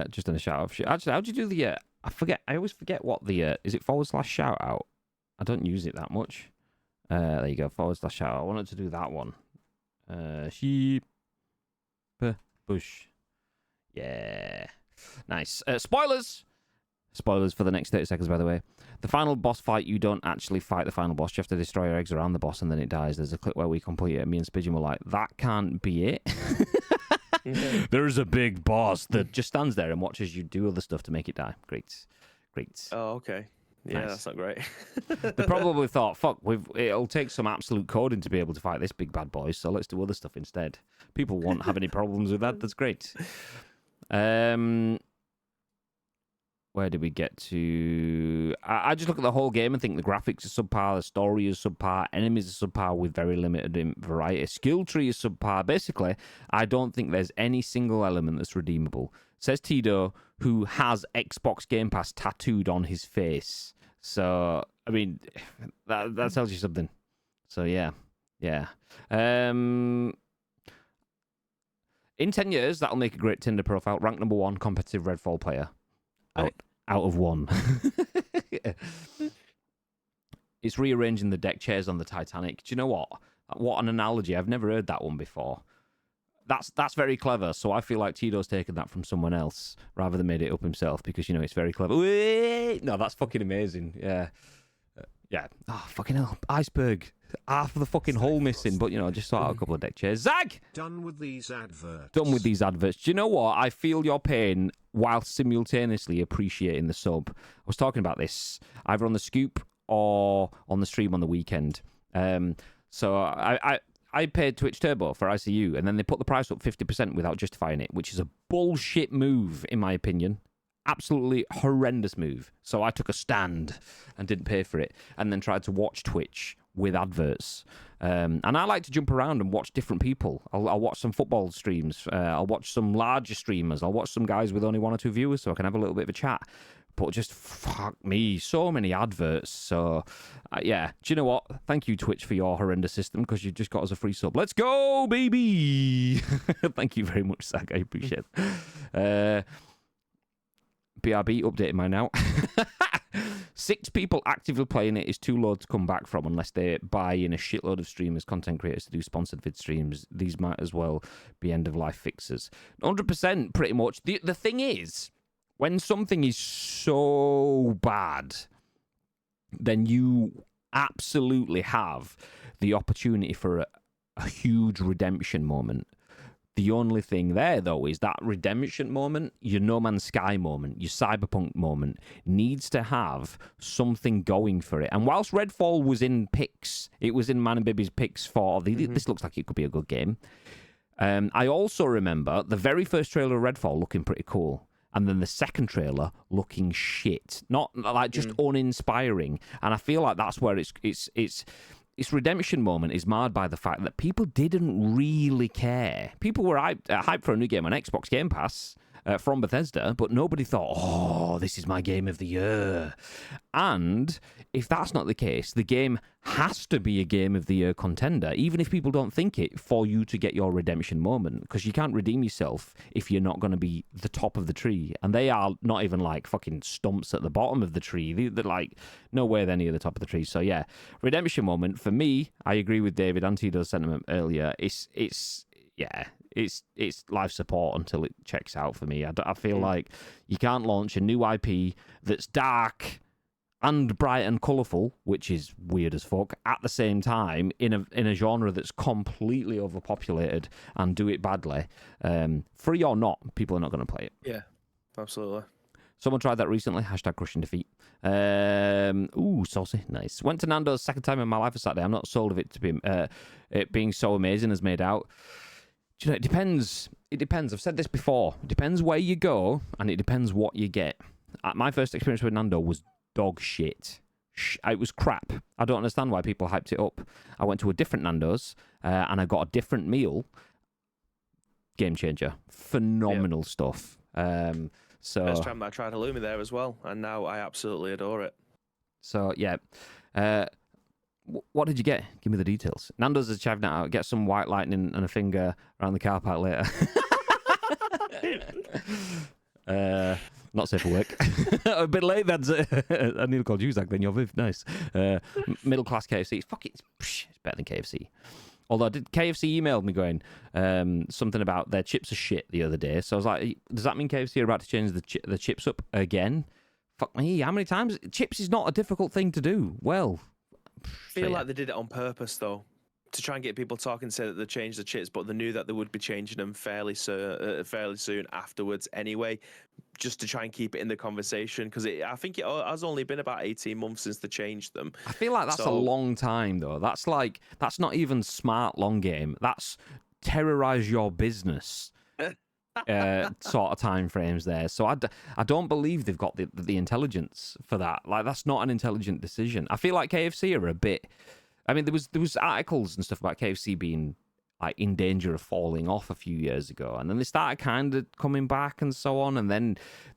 Just in a shout out. Actually, how do you do the? I always forget what the is it / shout out. I don't use it that much. There you go, / shout out. I wanted to do that one. Sheep, bush. Yeah, nice. Spoilers for the next 30 seconds, by the way. The final boss fight, you don't actually fight the final boss. You have to destroy your eggs around the boss and then it dies. There's a clip where we complete it and me and Spidgeon were like, that can't be it. There's a big boss that just stands there and watches you do other stuff to make it die. Great. Oh, okay. Yeah, Nice. That's not great. They probably thought, fuck, it'll take some absolute coding to be able to fight this big bad boy, so let's do other stuff instead. People won't have any problems with that. That's great. Where did we get to? I just look at the whole game and think the graphics are subpar, the story is subpar, enemies are subpar with very limited variety, skill tree is subpar. Basically, I don't think there's any single element that's redeemable. Says Tito, who has Xbox Game Pass tattooed on his face. So, I mean, that tells you something. So, yeah. In 10 years, that'll make a great Tinder profile. Rank number 1 competitive Redfall player. Out of 1. It's rearranging the deck chairs on the Titanic. Do you know what? What an analogy. I've never heard that one before. That's very clever. So I feel like Tito's taken that from someone else rather than made it up himself because, it's very clever. No, that's fucking amazing. Yeah. Yeah. Oh, fucking hell. Iceberg. Half of the fucking hole missing, but, just sort out a couple of deck chairs. Zag! Done with these adverts. Done with these adverts. Do you know what? I feel your pain while simultaneously appreciating the sub. I was talking about this either on the scoop or on the stream on the weekend. So I paid Twitch Turbo for ICU, and then they put the price up 50% without justifying it, which is a bullshit move, in my opinion. Absolutely horrendous move. So I took a stand and didn't pay for it, and then tried to watch Twitch with adverts. And I like to jump around and watch different people. I'll watch some football streams. I'll watch some larger streamers. I'll watch some guys with only 1 or 2 viewers so I can have a little bit of a chat. But just fuck me, so many adverts. So, yeah. Do you know what? Thank you, Twitch, for your horrendous system because you just got us a free sub. Let's go, baby! Thank you very much, Zach. I appreciate it. BRB, updating mine now. 6 people actively playing it is too low to come back from unless they buy in a shitload of streamers, content creators to do sponsored vid streams. These might as well be end-of-life fixes. 100% pretty much. The thing is, when something is so bad, then you absolutely have the opportunity for a huge redemption moment. The only thing there, though, is that redemption moment, your No Man's Sky moment, your Cyberpunk moment, needs to have something going for it. And whilst Redfall was in picks, it was in Man and Bibby's picks for, this looks like it could be a good game. I also remember the very first trailer of Redfall looking pretty cool. And then the second trailer looking shit. Not like just uninspiring. And I feel like that's where its redemption moment is marred by the fact that people didn't really care. People were hyped for a new game on Xbox Game Pass from Bethesda, but nobody thought, oh, this is my game of the year. And if that's not the case, the game has to be a game of the year contender, even if people don't think it, for you to get your redemption moment, because you can't redeem yourself if you're not going to be the top of the tree. And they are not even like fucking stumps at the bottom of the tree. They're like nowhere near the top of the tree. So yeah, redemption moment for me, I agree with David Antito's sentiment earlier. It's life support until it checks out for me. I feel like you can't launch a new IP that's dark and bright and colourful, which is weird as fuck, at the same time in a genre that's completely overpopulated and do it badly. Free or not, people are not going to play it. Yeah, absolutely. Someone tried that recently. # crushing defeat. Ooh, saucy. Nice. Went to Nando's second time in my life on Saturday. I'm not sold of it to be it being so amazing as made out. Do you know, it depends. It depends. I've said this before. It depends where you go, and it depends what you get. My first experience with Nando was dog shit. It was crap. I don't understand why people hyped it up. I went to a different Nando's, and I got a different meal. Game changer. Phenomenal stuff. First time I tried halloumi there as well, and now I absolutely adore it. So, yeah. What did you get? Give me the details. Nando's is chaving it out. Get some white lightning and a finger around the car park later. Not safe for work. A bit late, that's it. I nearly called you Zach, then you're Viv. Nice. Middle class KFC. It's better than KFC. Although KFC emailed me going something about their chips are shit the other day. So I was like, does that mean KFC are about to change the chips up again? Fuck me. How many times? Chips is not a difficult thing to do. Well, I feel like they did it on purpose, though, to try and get people talking, say that they changed the chips, but they knew that they would be changing them fairly soon afterwards anyway, just to try and keep it in the conversation, because I think it has only been about 18 months since they changed them. I feel like that's a long time, though. That's not even smart long game. That's terrorize your business sort of time frames there. So I don't believe they've got the intelligence for that. Like, that's not an intelligent decision. I feel like KFC are a bit. I mean, there was articles and stuff about KFC being like in danger of falling off a few years ago, and then they started kind of coming back and so on, and then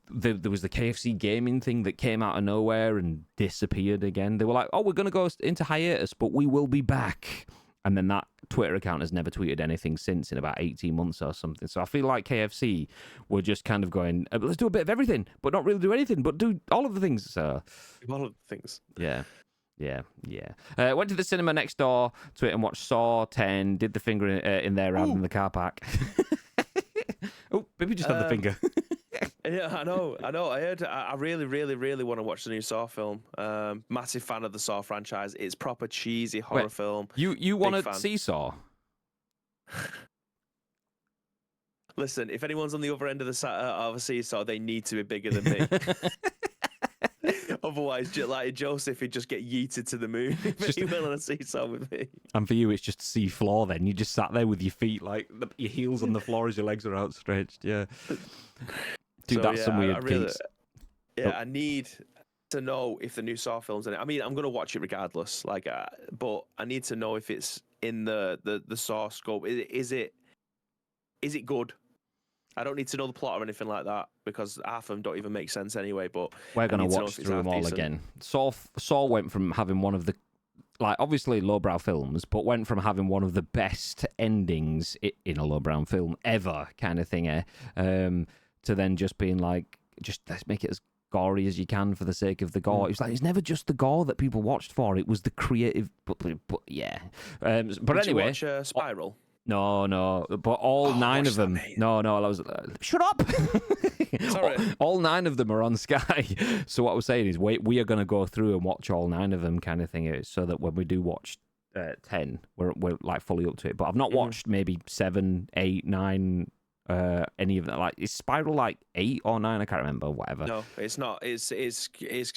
there was the KFC gaming thing that came out of nowhere and disappeared again. They were like, oh, we're going to go into hiatus, but we will be back. And then that Twitter account has never tweeted anything since in about 18 months or something. So I feel like KFC were just kind of going, let's do a bit of everything, but not really do anything, but do all of the things. So All of the things. yeah. Went to the cinema next door to it and watched Saw 10. Did the finger in there rather than the car park. Oh, maybe just have the finger. Yeah, I know. I heard. I really, really, really want to watch the new Saw film. Massive fan of the Saw franchise. It's proper cheesy horror film. You want to see Saw? Listen, if anyone's on the other end of a seesaw, they need to be bigger than me. Otherwise, like Joseph, he'd just get yeeted to the moon if he went on a seesaw with me. And for you, it's just sea floor then. You just sat there with your feet, like your heels on the floor as your legs are outstretched. Yeah. Dude, that's some weird piece. Yeah, I need to know if the new Saw film's in it. I mean, I'm going to watch it regardless. But I need to know if it's in the Saw scope. Is it good? I don't need to know the plot or anything like that because half of them don't even make sense anyway. But we're going to watch through them all again. Saw went from having one of the, like, obviously lowbrow films, but went from having one of the best endings in a lowbrow film ever, kind of thing, to then just being like, just let's make it as gory as you can for the sake of the gore. It was like, it's never just the gore that people watched for. It was the creative, but yeah. But Did anyway, you watch Spiral? No, but all 9 of them. No, I was shut up. Sorry. All 9 of them are on Sky. So what I was saying is, we are going to go through and watch all 9 of them, kind of thing, so that when we do watch 10, we're like fully up to it. But I've not watched maybe 7, 8, 9. Any of that, like, is Spiral like 8 or 9? I can't remember. Whatever. No, it's not. It's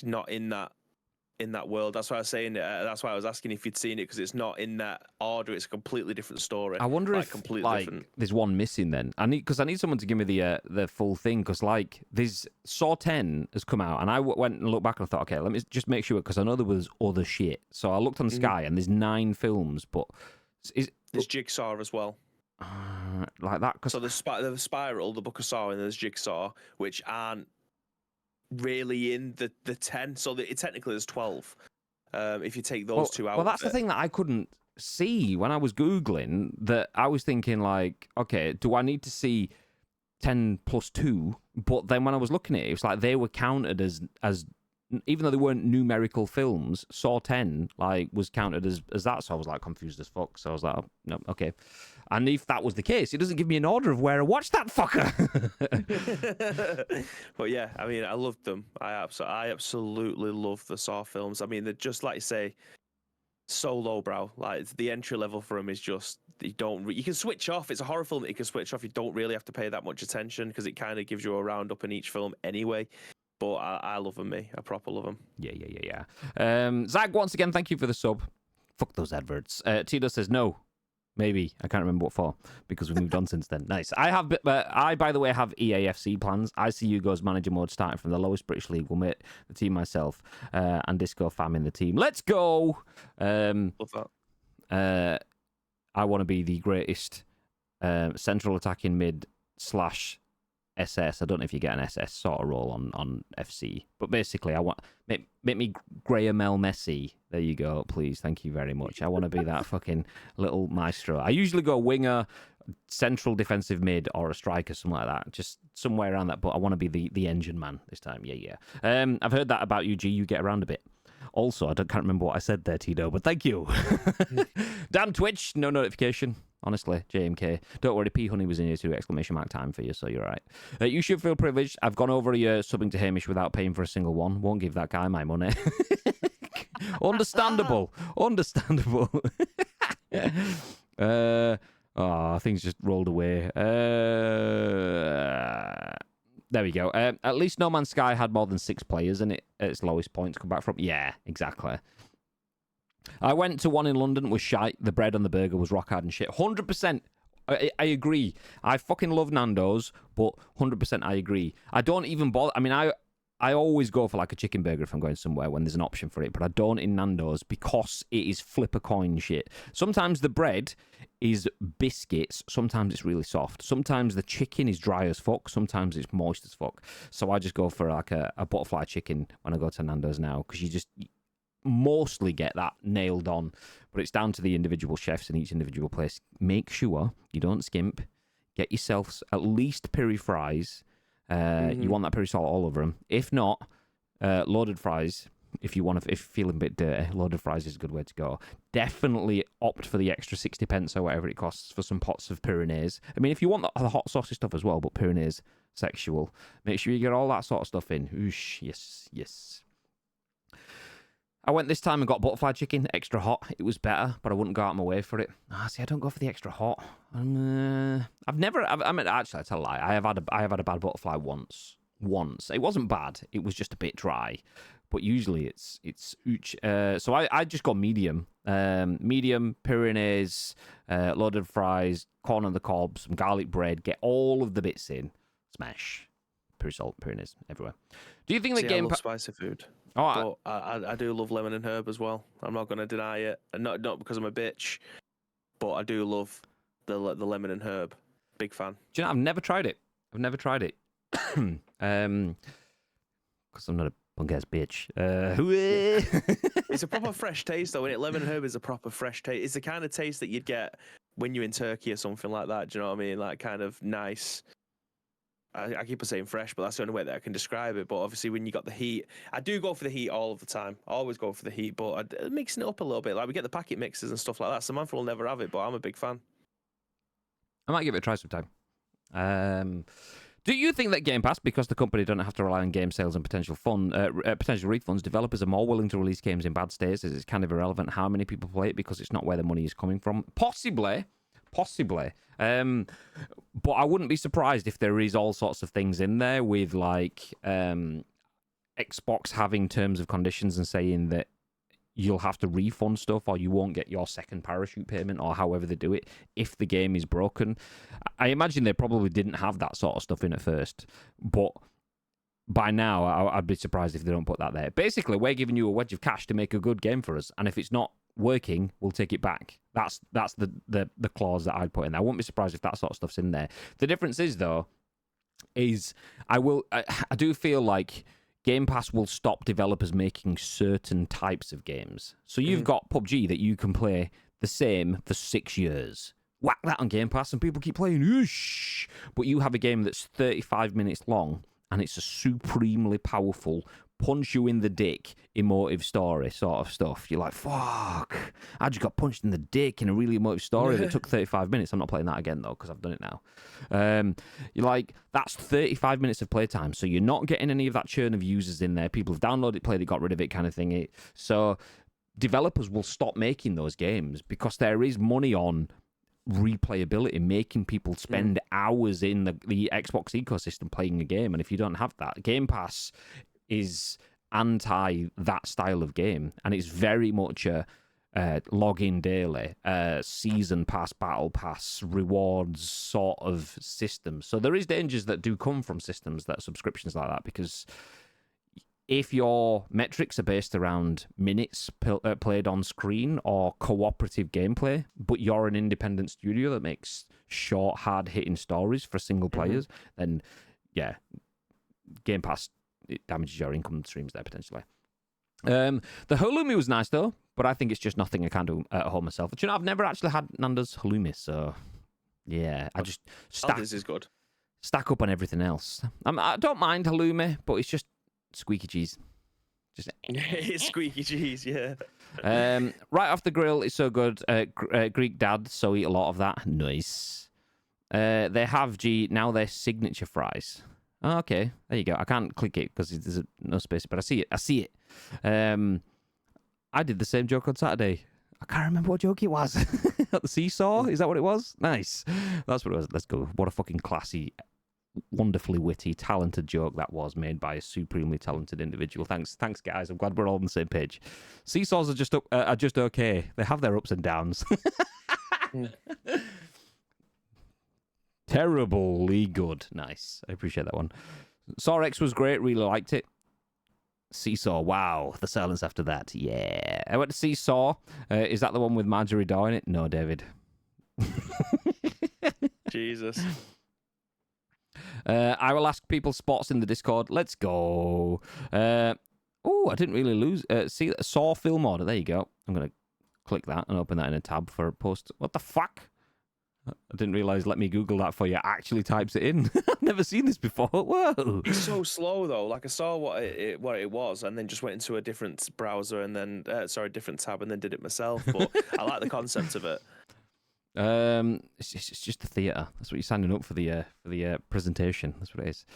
not in that world. That's why I was saying. That's why I was asking if you'd seen it, because it's not in that order. It's a completely different story. I wonder if completely different. There's one missing. Then I need someone to give me the full thing, because like this Saw 10 has come out, and I went and looked back and I thought, okay, let me just make sure, because I know there was other shit. So I looked on Sky and there's 9 films, but there's Jigsaw as well. Like that. So there's the Spiral, the Book of Saw, and there's Jigsaw, which aren't really in the 10. So technically there's 12. If you take those two out. Well, that's the thing that I couldn't see when I was Googling, that I was thinking like, okay, do I need to see 10 plus 2? But then when I was looking at it, it was like they were counted as even though they weren't numerical films, Saw 10 like was counted as that. So I was like confused as fuck. So I was like, oh, no, okay. And if that was the case, it doesn't give me an order of where to watch that fucker. But yeah, I mean, I loved them. I absolutely love the Saw films. I mean, they're just, like you say, so lowbrow. Like, the entry level for them is just, you can switch off. It's a horror film that you can switch off. You don't really have to pay that much attention, because it kind of gives you a roundup in each film anyway. But I love them, I proper love them. Yeah. Zag, once again, thank you for the sub. Fuck those adverts. Tito says no. Maybe. I can't remember what for, because we've moved on since then. Nice. I, by the way, have EAFC plans. ICU goes manager mode starting from the lowest British league. We'll make the team myself and Disco Fam in the team. Let's go! Love that. I want to be the greatest central attacking mid / SS. I don't know if you get an SS sort of role on FC, but basically I want make me Graham L. Messi. There you go, please. Thank you very much. I want to be that fucking little maestro. I usually go winger, central defensive mid, or a striker, something like that, just somewhere around that. But I want to be the engine man this time. Yeah. I've heard that about you, G. You get around a bit. Also, can't remember what I said there, Tito, but thank you. Damn Twitch, no notification. Honestly, JMK. Don't worry, P Honey was in here too, ! Time for you, so you're right. You should feel privileged. I've gone over a year subbing to Hamish without paying for a single one. Won't give that guy my money. Understandable. Things just rolled away. There we go. At least No Man's Sky had more than 6 players in it at its lowest point to come back from. Yeah, exactly. I went to one in London, was shite. The bread on the burger was rock hard and shit. 100%. I agree. I fucking love Nando's, but 100% I agree. I don't even bother. I mean, I always go for like a chicken burger if I'm going somewhere when there's an option for it, but I don't in Nando's because it is flip a coin shit. Sometimes the bread is biscuits, sometimes it's really soft. Sometimes the chicken is dry as fuck, sometimes it's moist as fuck. So I just go for like a butterfly chicken when I go to Nando's now, because you just mostly get that nailed on. but it's down to the individual chefs in each individual place. Make sure you don't skimp. Get yourself at least piri fries. You want that piri salt all over them. If not, loaded fries. If you're feeling a bit dirty, loaded fries is a good way to go. Definitely opt for the extra 60 pence or whatever it costs for some pots of Pyrenees. I mean, if you want the hot saucy stuff as well, but Pyrenees sexual, make sure you get all that sort of stuff in. Oosh, yes. I went this time and got butterfly chicken, extra hot. It was better, but I wouldn't go out of my way for it. See, I don't go for the extra hot. I mean, actually, that's a lie. I have had a bad butterfly once. It wasn't bad. It was just a bit dry. But usually it's ooch. So I just got medium. Medium, Pyrenees, loaded fries, corn on the cob, some garlic bread. Get all of the bits in. Smash. Piri salt, Pyrenees, everywhere. Do you think that I love spicy food. Oh, but I do love lemon and herb as well. I'm not going to deny it. And not because I'm a bitch, but I do love the lemon and herb. Big fan. Do you know, I've never tried it. Because I'm not a punk ass bitch. It's a proper fresh taste though, and lemon and herb is a proper fresh taste. It's the kind of taste that you'd get when you're in Turkey or something like that. Do you know what I mean? Like kind of nice. I keep on saying fresh, but that's the only way that I can describe it. But obviously, when you got the heat, I do go for the heat all of the time. I always go for the heat, but mixing it up a little bit. Like we get the packet mixes and stuff like that. Samantha will never have it, but I'm a big fan. I might give it a try sometime. Do you think that Game Pass, because the company don't have to rely on game sales and potential refunds, developers are more willing to release games in bad states as it's kind of irrelevant how many people play it because it's not where the money is coming from? Possibly. But I wouldn't be surprised if there is all sorts of things in there with like Xbox having terms of conditions and saying that you'll have to refund stuff or you won't get your second parachute payment or however they do it if the game is broken. I imagine they probably didn't have that sort of stuff in at first, but by now I'd be surprised if they don't put that there. Basically, we're giving you a wedge of cash to make a good game for us, and if it's not working, we'll take it back. That's the clause that I'd put in there. I wouldn't be surprised if that sort of stuff's in there. The difference is though, I do feel like Game Pass will stop developers making certain types of games. So you've got PUBG that you can play the same for 6 years. Whack that on Game Pass and people keep playing. Oosh! But you have a game that's 35 minutes long and it's a supremely powerful, punch you in the dick, emotive story sort of stuff. You're like, fuck, I just got punched in the dick in a really emotive story that took 35 minutes. I'm not playing that again, though, because I've done it now. You're like, that's 35 minutes of playtime, so you're not getting any of that churn of users in there. People have downloaded, played it, got rid of it kind of thing. So developers will stop making those games because there is money on replayability, making people spend hours in the Xbox ecosystem playing a game. And if you don't have that, Game Pass is anti that style of game, and it's very much a log in daily, season pass, battle pass, rewards sort of system. So there is dangers that do come from systems that are subscriptions like that, because if your metrics are based around minutes played on screen or cooperative gameplay, but you're an independent studio that makes short, hard-hitting stories for single players, then yeah, Game Pass, it damages your income streams there potentially. The halloumi was nice though, but I think it's just nothing I can't do at home myself. But you know, I've never actually had Nando's halloumi, so yeah, I just This is good. Stack up on everything else. I don't mind halloumi, but it's just squeaky cheese. Just It's squeaky cheese, yeah. Right off the grill, it's so good. Greek dad, so eat a lot of that. Nice. They have now their signature fries. Oh, okay, there you go. I can't click it because there's no space, but I see it. I did the same joke on Saturday. I can't remember what joke it was. At the seesaw? Is that what it was? Nice. That's what it was. Let's go. What a fucking classy, wonderfully witty, talented joke that was, made by a supremely talented individual. Thanks, guys. I'm glad we're all on the same page. Seesaws are just okay. They have their ups and downs. Terribly good. Nice. I appreciate that one. Saw X was great. Really liked it. Seesaw. Wow. The silence after that. Yeah. I went to see Saw. Is that the one with Marjorie Daw in it? No, David. Jesus. I will ask people spots in the Discord. Let's go. I didn't really see Saw film order. There you go. I'm going to click that and open that in a tab for a post. What the fuck? I didn't realise let me Google that for you actually types it in. I've never seen this before. Whoa. It's so slow though. Like I saw what it was, and then just went into a different browser and then different tab, and then did it myself. But I like the concept of it. It's just the theatre. That's what you're signing up for the presentation. That's what it is.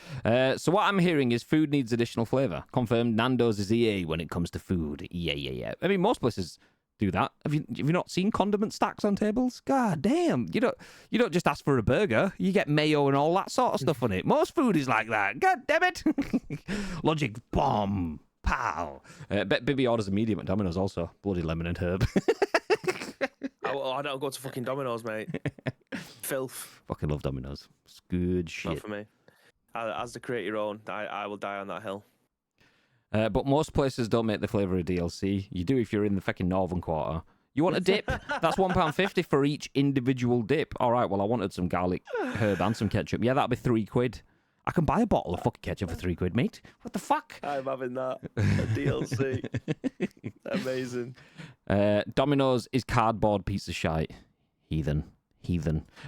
So what I'm hearing is food needs additional flavour. Confirmed. Nando's is EA when it comes to food. Yeah. I mean, most places do that. Have you not seen condiment stacks on tables? God damn! You don't just ask for a burger. You get mayo and all that sort of stuff on it. Most food is like that. God damn it! Logic bomb. Pow. Bet Bibby orders a medium at Domino's also. Bloody lemon and herb. I don't go to fucking Domino's, mate. Filth. Fucking love Domino's. It's good shit. Not for me. As the create your own, I will die on that hill. But most places don't make the flavour of DLC. You do if you're in the fucking northern quarter. You want a dip? That's £1.50 for each individual dip. All right, well, I wanted some garlic, herb, and some ketchup. Yeah, that'd be £3. I can buy a bottle of fucking ketchup for £3, mate. What the fuck? I'm having that. A DLC. Amazing. Domino's is cardboard pizza shite. Heathen.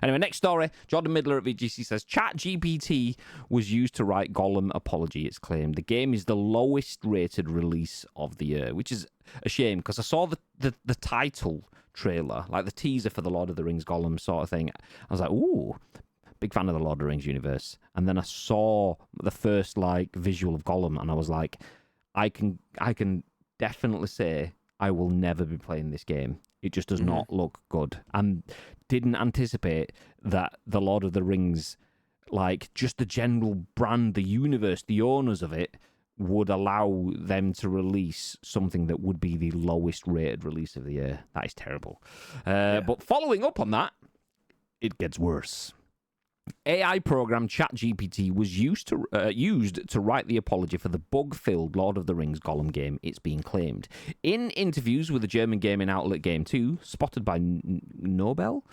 Anyway, next story. Jordan Midler at VGC says, ChatGPT was used to write Gollum Apology, it's claimed. The game is the lowest rated release of the year, which is a shame, because I saw the title trailer, like the teaser for the Lord of the Rings Gollum sort of thing. I was like, ooh, big fan of the Lord of the Rings universe. And then I saw the first, like, visual of Gollum, and I was like, I can definitely say I will never be playing this game. It just does not look good. And didn't anticipate that the Lord of the Rings, like, just the general brand, the universe, the owners of it, would allow them to release something that would be the lowest rated release of the year. That is terrible. But following up on that, it gets worse. AI program ChatGPT was used to write the apology for the bug-filled Lord of the Rings Gollum game, it's being claimed. In interviews with the German gaming outlet Game 2, spotted by Nobel,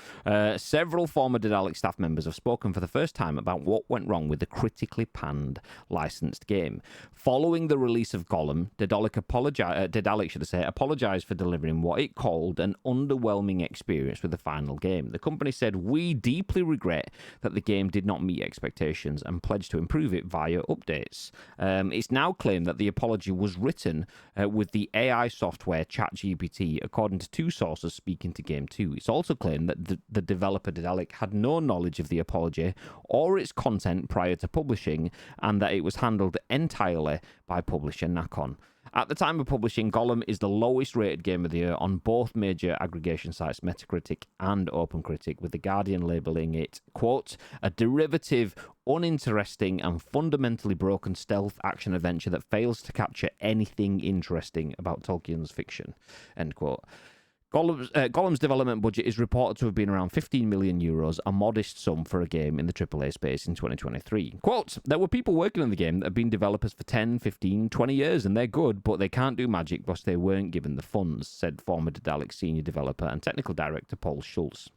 several former Daedalic staff members have spoken for the first time about what went wrong with the critically panned licensed game. Following the release of Gollum, Daedalic apologized for delivering what it called an underwhelming experience with the final game. The company said, "We deeply regret that the game did not meet expectations and pledged to improve it via updates." It's now claimed that the apology was written with the AI software ChatGPT, according to two sources speaking to Game 2. It's also claimed that the developer Daedalic had no knowledge of the apology or its content prior to publishing, and that it was handled entirely by publisher Nacon. At the time of publishing, Gollum is the lowest rated game of the year on both major aggregation sites, Metacritic and OpenCritic, with The Guardian labelling it, quote, a derivative, uninteresting and fundamentally broken stealth action adventure that fails to capture anything interesting about Tolkien's fiction, end quote. Gollum's development budget is reported to have been around €15 million, a modest sum for a game in the AAA space in 2023. Quote, there were people working on the game that have been developers for 10, 15, 20 years, and they're good, but they can't do magic because they weren't given the funds, said former Daedalic senior developer and technical director Paul Schultz.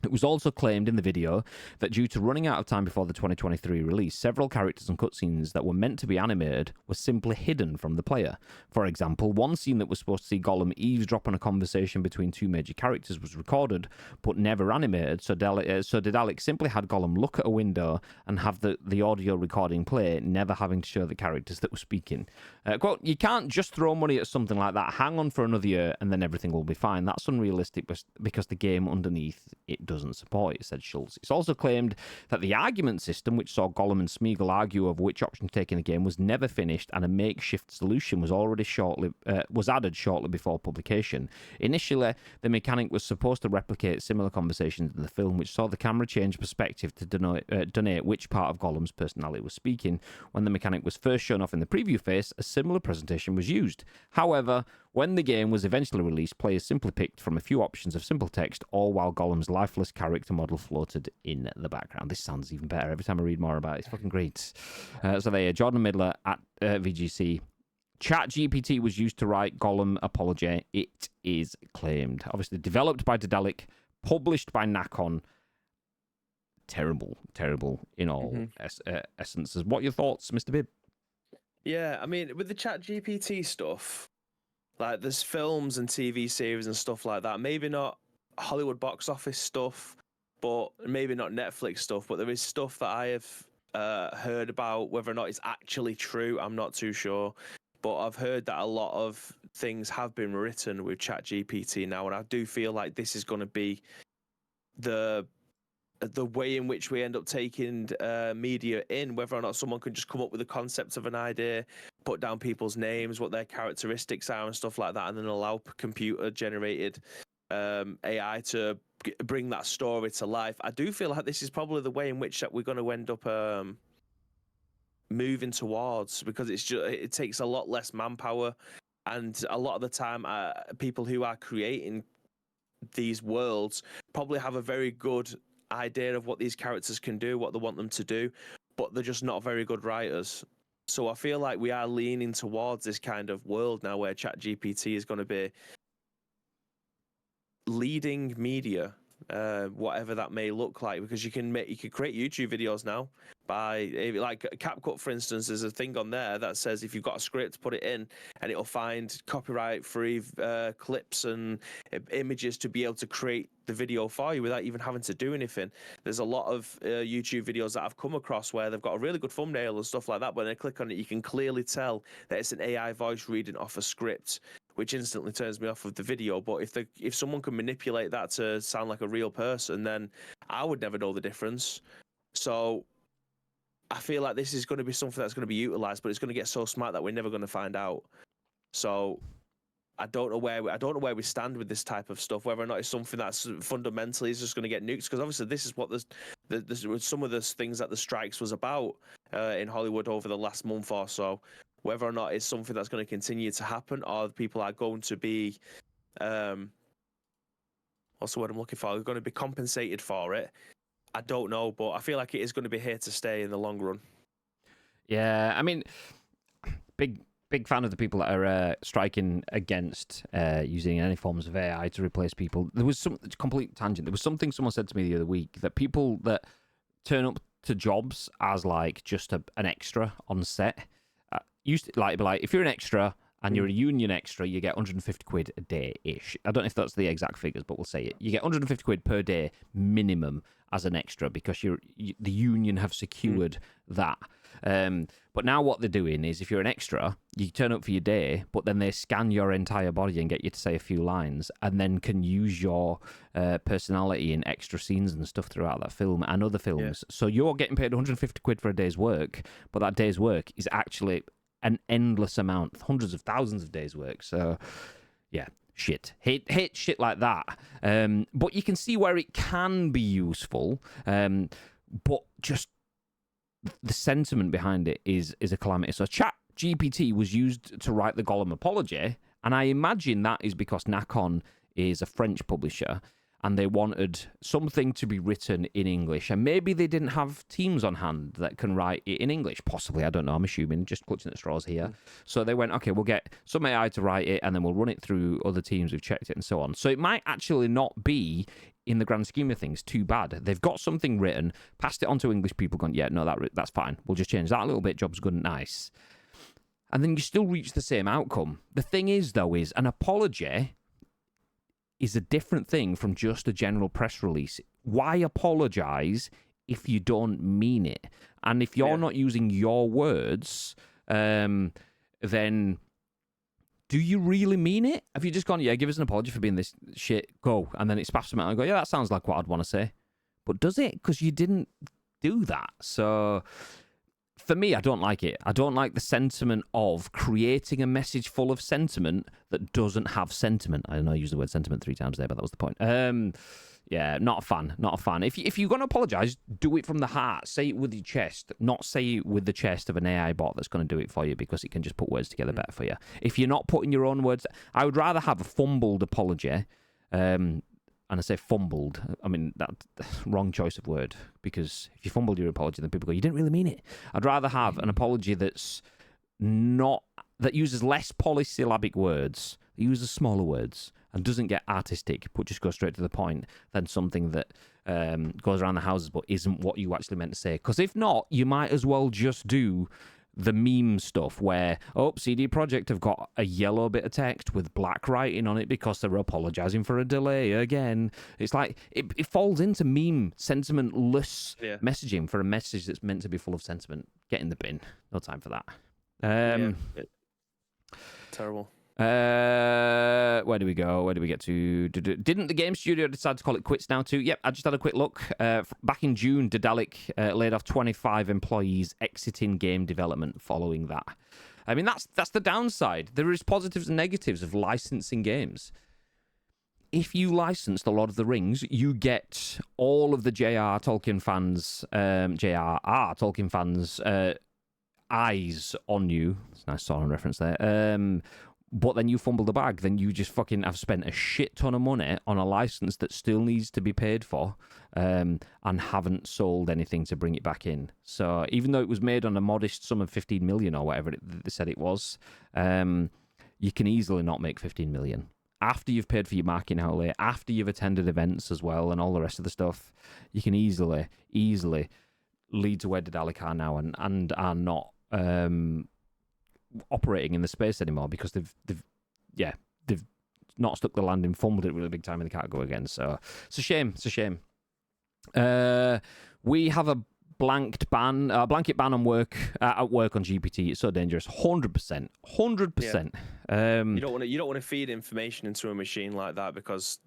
It was also claimed in the video that due to running out of time before the 2023 release, several characters and cutscenes that were meant to be animated were simply hidden from the player. For example, one scene that was supposed to see Gollum eavesdrop on a conversation between two major characters was recorded, but never animated, so Daedalic simply had Gollum look at a window and have the audio recording play, never having to show the characters that were speaking. Quote, you can't just throw money at something like that, hang on for another year, and then everything will be fine. That's unrealistic because the game underneath it doesn't support it, said Schultz. It's also claimed that the argument system, which saw Gollum and Smeagol argue over which option to take in the game, was never finished, and a makeshift solution was added shortly before publication. Initially, the mechanic was supposed to replicate similar conversations in the film, which saw the camera change perspective to denote which part of Gollum's personality was speaking. When the mechanic was first shown off in the preview phase, a similar presentation was used. However, when the game was eventually released, players simply picked from a few options of simple text, all while Gollum's lifeless character model floated in the background. This sounds even better every time I read more about it. It's fucking great. So there, Jordan Midler at VGC. ChatGPT was used to write Gollum Apology, it is claimed. Obviously developed by Daedalic, published by Nacon. Terrible in all essences. What are your thoughts, Mr. Bibb? Yeah, I mean, with the ChatGPT stuff, Like there's films and TV series and stuff like that. Maybe not Hollywood box office stuff, but maybe not Netflix stuff. But there is stuff that I have heard about. Whether or not it's actually true, I'm not too sure. But I've heard that a lot of things have been written with ChatGPT now, and I do feel like this is going to be the way in which we end up taking media in, whether or not someone can just come up with a concept of an idea, put down people's names, what their characteristics are and stuff like that, and then allow computer generated AI to bring that story to life. I do feel like this is probably the way in which that we're going to end up moving towards, because it takes a lot less manpower, and a lot of the time people who are creating these worlds probably have a very good idea of what these characters can do, what they want them to do, but they're just not very good writers. So I feel like we are leaning towards this kind of world now where ChatGPT is going to be leading media, whatever that may look like, because you can create YouTube videos now by, like CapCut, for instance. There's a thing on there that says if you've got a script, put it in, and it'll find copyright-free clips and images to be able to create the video for you without even having to do anything. There's a lot of YouTube videos that I've come across where they've got a really good thumbnail and stuff like that, but when they click on it, you can clearly tell that it's an AI voice reading off a script, which instantly turns me off of the video. But if someone can manipulate that to sound like a real person, then I would never know the difference. So I feel like this is going to be something that's going to be utilized, but it's going to get so smart that we're never going to find out. So I don't know where we stand with this type of stuff, whether or not it's something that's fundamentally is just going to get nuked. Because obviously this is what some of the things that the strikes was about in Hollywood over the last month or so. Whether or not it's something that's going to continue to happen, or people are going to be, what's the word I'm looking for? They're going to be compensated for it. I don't know, but I feel like it is going to be here to stay in the long run. Yeah, I mean, big fan of the people that are striking against using any forms of AI to replace people. There was some complete tangent. There was something someone said to me the other week, that people that turn up to jobs as like just an extra on set, used to like if you're an extra and you're a union extra, you get 150 quid a day ish. I don't know if that's the exact figures, but we'll say it. You get 150 quid per day minimum as an extra, because the union have secured that. But now what they're doing is, if you're an extra, you turn up for your day, but then they scan your entire body and get you to say a few lines, and then can use your personality in extra scenes and stuff throughout that film and other films. Yeah. So you're getting paid 150 quid for a day's work, but that day's work is actually an endless amount, hundreds of thousands of days' work. So, yeah, hate shit like that. But you can see where it can be useful. But just the sentiment behind it is a calamity. So ChatGPT was used to write the Gollum apology, and I imagine that is because Nakon is a French publisher, and they wanted something to be written in English. And maybe they didn't have teams on hand that can write it in English. Possibly, I don't know. I'm assuming, just clutching at straws here. So they went, okay, we'll get some AI to write it, and then we'll run it through other teams who've checked it and so on. So it might actually not be, in the grand scheme of things, too bad. They've got something written, passed it on to English people, gone, yeah, no, that's fine. We'll just change that a little bit. Job's good and nice. And then you still reach the same outcome. The thing is, though, is an apology is a different thing from just a general press release. Why apologize if you don't mean it? And if you're not using your words, then do you really mean it? Have you just gone, yeah, give us an apology for being this shit, go, and then it spaffs them out and go, yeah, that sounds like what I'd want to say. But does it? Because you didn't do that. So for me, I don't like it. I don't like the sentiment of creating a message full of sentiment that doesn't have sentiment. I know I used the word sentiment 3 times there, but that was the point. Yeah, not a fan. If you're going to apologise, do it from the heart. Say it with your chest, not say it with the chest of an AI bot that's going to do it for you, because it can just put words together better for you. If you're not putting your own words, I would rather have a fumbled apology. And I say fumbled, I mean, that's wrong choice of word, because if you fumbled your apology, then people go, you didn't really mean it. I'd rather have an apology that uses less polysyllabic words, that uses smaller words, and doesn't get artistic, but just goes straight to the point, than something that goes around the houses but isn't what you actually meant to say. Because if not, you might as well just do the meme stuff where, CD Projekt have got a yellow bit of text with black writing on it because they're apologising for a delay again. It's like, it falls into meme sentimentless messaging for a message that's meant to be full of sentiment. Get in the bin. No time for that. Terrible. Where do we go? Where do we get to? Didn't the game studio decide to call it quits now too? Yep, I just had a quick look. Back in June, Daedalic laid off 25 employees, exiting game development following that. I mean, that's the downside. There is positives and negatives of licensing games. If you license The Lord of the Rings, you get all of the J.R.R. Tolkien fans' eyes on you. It's a nice Sauron reference there. But then you fumble the bag, then you just fucking have spent a shit ton of money on a license that still needs to be paid for, and haven't sold anything to bring it back in. So even though it was made on a modest sum of 15 million or whatever they said it was, you can easily not make 15 million. After you've paid for your marketing outlay, after you've attended events as well and all the rest of the stuff, you can easily lead to where Daedalic are now and are not operating in the space anymore because they've not stuck the landing, fumbled it really big time, and they can't go again. So it's a shame. We have a blanket ban on work at work on GPT. It's so dangerous. 100%. You don't want to feed information into a machine like that because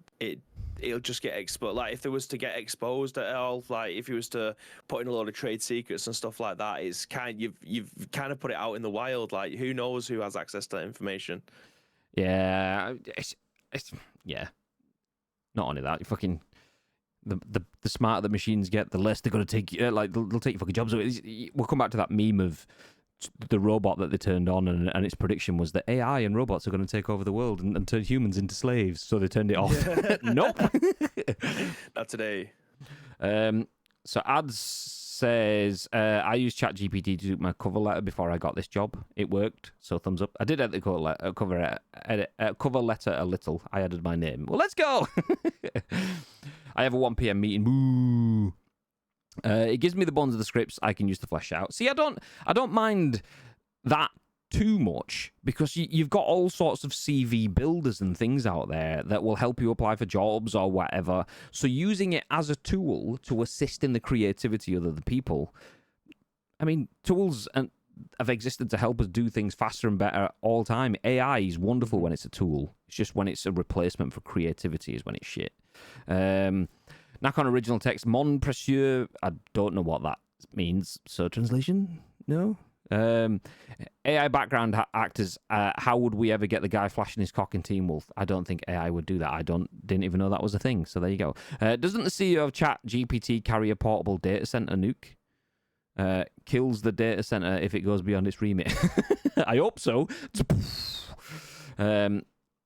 it'll just get exposed. Like if there was to get exposed at all, like if you was to put in a lot of trade secrets and stuff like that, it's you've kind of put it out in the wild. Like who knows who has access to that information? Yeah, it's not only that. You fucking the smarter the machines get, the less they're gonna take. Like they'll take your fucking jobs away. We'll come back to that meme of the robot that they turned on, and its prediction was that AI and robots are going to take over the world and turn humans into slaves. So they turned it off. Nope. Not today. So Ads says, I used ChatGPT to do my cover letter before I got this job. It worked, so thumbs up. I did edit the cover letter a little. I added my name. Well, let's go. I have a 1 p.m. meeting. Boo. It gives me the bones of the scripts I can use to flesh out. See, I don't mind that too much because you've got all sorts of CV builders and things out there that will help you apply for jobs or whatever. So using it as a tool to assist in the creativity of other people. I mean, tools have existed to help us do things faster and better all the time. AI is wonderful when it's a tool. It's just when it's a replacement for creativity is when it's shit. Knack on original text, mon précieux. I don't know what that means. So translation? No. AI background actors. How would we ever get the guy flashing his cock in Teen Wolf? I don't think AI would do that. Didn't even know that was a thing. So there you go. Doesn't the CEO of ChatGPT carry a portable data center nuke? Kills the data center if it goes beyond its remit. I hope so.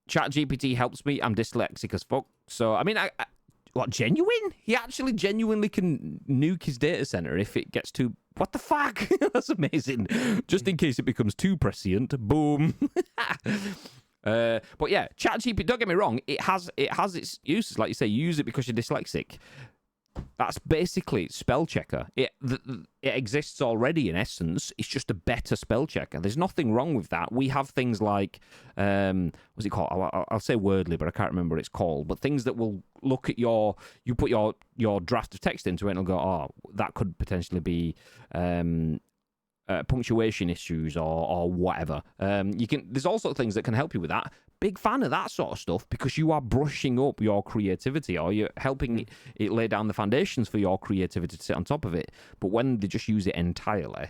ChatGPT helps me. I'm dyslexic as fuck. So I mean, what, genuine? He actually genuinely can nuke his data center if it gets too... What the fuck? That's amazing. Just in case it becomes too prescient. Boom. But yeah, ChatGPT, don't get me wrong, it has its uses. Like you say, you use it because you're dyslexic. That's basically spell checker. It exists already in essence. It's just a better spell checker. There's nothing wrong with that. We have things like, what's it called? I'll say Wordly, but I can't remember what it's called. But things that will look at you put your draft of text into it and it'll go, oh, that could potentially be punctuation issues or whatever. There's all sorts of things that can help you with that. Big fan of that sort of stuff because you are brushing up your creativity or you're helping it lay down the foundations for your creativity to sit on top of it. But when they just use it entirely,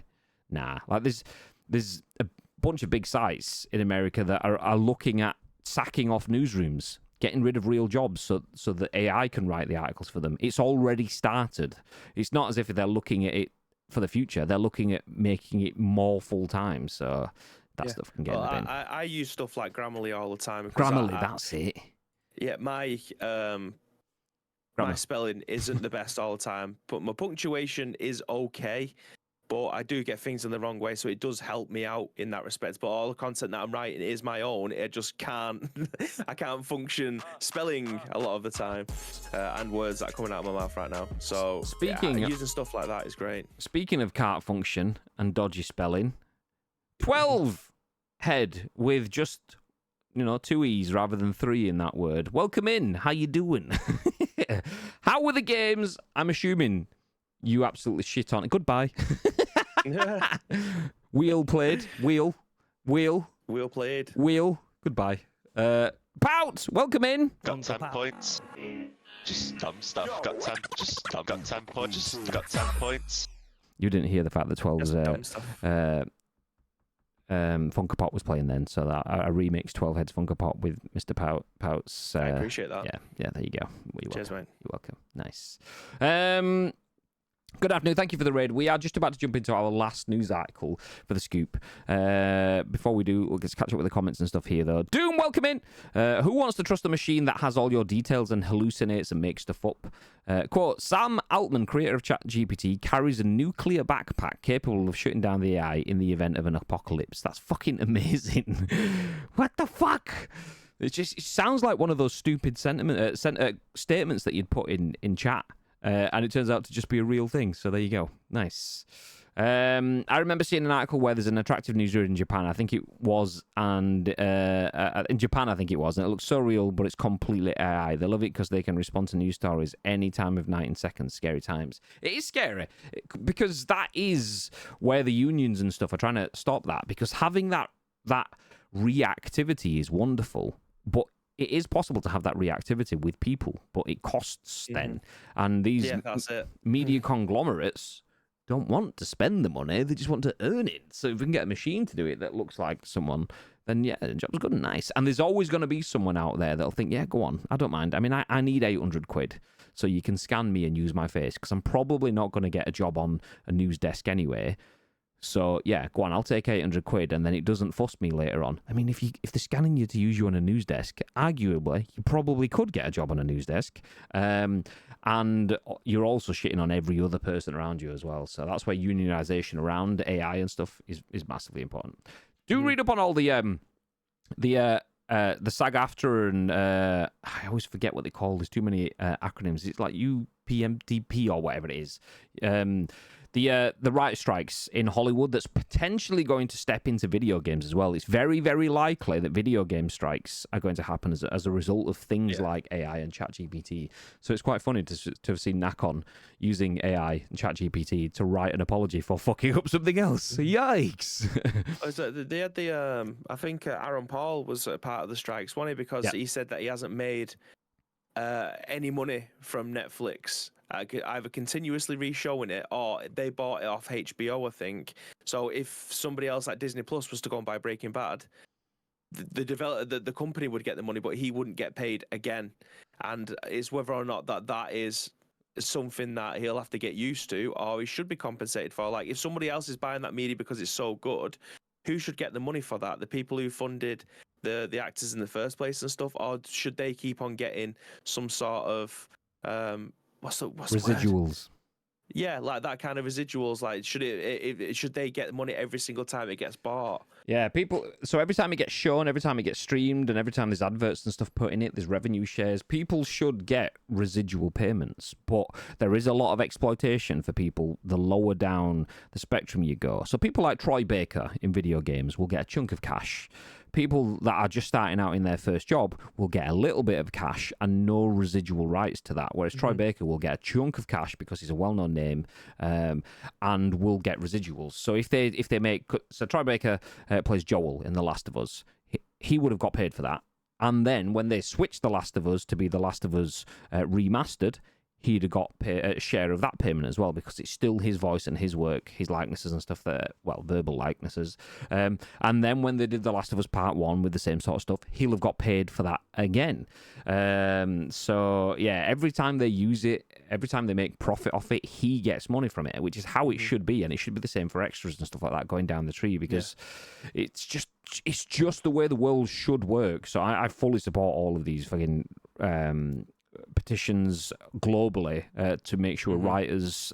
nah. Like there's a bunch of big sites in America that are looking at sacking off newsrooms, getting rid of real jobs so that AI can write the articles for them. It's already started. It's not as if they're looking at it for the future. They're looking at making it more full-time. So that stuff can get in the bin. I use stuff like Grammarly all the time. Grammarly, that's it. Yeah, my spelling isn't the best all the time, but my punctuation is okay. But I do get things in the wrong way, so it does help me out in that respect. But all the content that I'm writing is my own. It just can't. I can't function spelling a lot of the time, and words that are coming out of my mouth right now. So using stuff like that is great. Speaking of can't function and dodgy spelling, 12 head with just, 2 E's rather than 3 in that word. Welcome in. How you doing? How were the games? I'm assuming you absolutely shit on it. Goodbye. Wheel played. Wheel. Wheel played. Wheel. Goodbye. Pout. Welcome in. Got 10 points. Just dumb stuff. Got 10 points. Just got 10 points. You didn't hear the fact that 12 was Dumb stuff. Funko Pop was playing then, so that I remixed 12 Heads Funko Pop with Mr. Pout's. I appreciate that. Yeah. There you go. Cheers, mate. You're welcome. Nice. Good afternoon. Thank you for the raid. We are just about to jump into our last news article for the scoop. Before we do, we'll just catch up with the comments and stuff here, though. Doom, welcome in. Who wants to trust a machine that has all your details and hallucinates and makes stuff up? Quote, Sam Altman, creator of ChatGPT, carries a nuclear backpack capable of shutting down the AI in the event of an apocalypse. That's fucking amazing. What the fuck? It sounds like one of those stupid statements that you'd put in chat. And it turns out to just be a real thing. So there you go. Nice. I remember seeing an article where there's an attractive newsreader in Japan. I think it was, and in Japan, I think it was. And it looks so real, but it's completely AI. They love it because they can respond to news stories any time of night and seconds. Scary times. It is scary because that is where the unions and stuff are trying to stop that. Because having that reactivity is wonderful, but it is possible to have that reactivity with people, but it costs then. And these that's it. media conglomerates don't want to spend the money, they just want to earn it. So if we can get a machine to do it that looks like someone, then yeah, the job's good and nice. And there's always going to be someone out there that'll think, yeah, go on, I don't mind. I mean, I need 800 quid so you can scan me and use my face, because I'm probably not going to get a job on a news desk anyway. So, yeah, go on, I'll take 800 quid, and then it doesn't fuss me later on. I mean, if they're scanning you to use you on a news desk, arguably, you probably could get a job on a news desk. And you're also shitting on every other person around you as well. So that's where unionization around AI and stuff is massively important. Do read up on all the SAG-AFTRA and I always forget what they call. There's too many acronyms. It's like UPMDP or whatever it is. The writer strikes in Hollywood that's potentially going to step into video games as well. It's very, very likely that video game strikes are going to happen as a result of things like AI and ChatGPT. So it's quite funny to have seen Nakon using AI and ChatGPT to write an apology for fucking up something else. Yikes! They had I think Aaron Paul was a part of the strikes, wasn't he? Because he said that he hasn't made any money from Netflix. Either continuously re-showing it or they bought it off HBO, I think. So if somebody else like Disney Plus was to go and buy Breaking Bad, the company would get the money, but he wouldn't get paid again. And it's whether or not that is something that he'll have to get used to, or he should be compensated for. Like if somebody else is buying that media because it's so good, who should get the money for that? The people who funded the actors in the first place and stuff, or should they keep on getting some sort of what's residuals? Yeah, like that kind of residuals. Like, should they get money every single time it gets bought? Yeah, people. So every time it gets shown, every time it gets streamed, and every time there's adverts and stuff put in it, there's revenue shares. People should get residual payments, but there is a lot of exploitation for people the lower down the spectrum you go. So people like Troy Baker in video games will get a chunk of cash. People that are just starting out in their first job will get a little bit of cash and no residual rights to that, whereas Troy Baker will get a chunk of cash because he's a well-known name, and will get residuals. So if they make, so Troy Baker plays Joel in The Last of Us, he would have got paid for that, and then when they switched The Last of Us to be The Last of Us remastered, he'd have got a share of that payment as well, because it's still his voice and his work, his likenesses and stuff there, well, verbal likenesses. And then when they did The Last of Us Part 1 with the same sort of stuff, he'll have got paid for that again. So, yeah, every time they use it, every time they make profit off it, he gets money from it, which is how it should be. And it should be the same for extras and stuff like that going down the tree, because it's just the way the world should work. So I fully support all of these fucking petitions globally to make sure writers,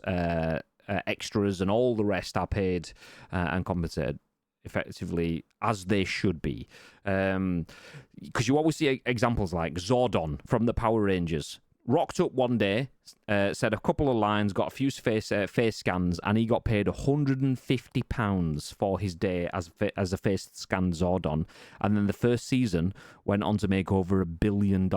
extras, and all the rest are paid and compensated effectively as they should be. Because you always see examples like Zordon from the Power Rangers rocked up one day, said a couple of lines, got a few face scans, and he got paid £150 for his day as a face scan Zordon. And then the first season went on to make over $1 billion,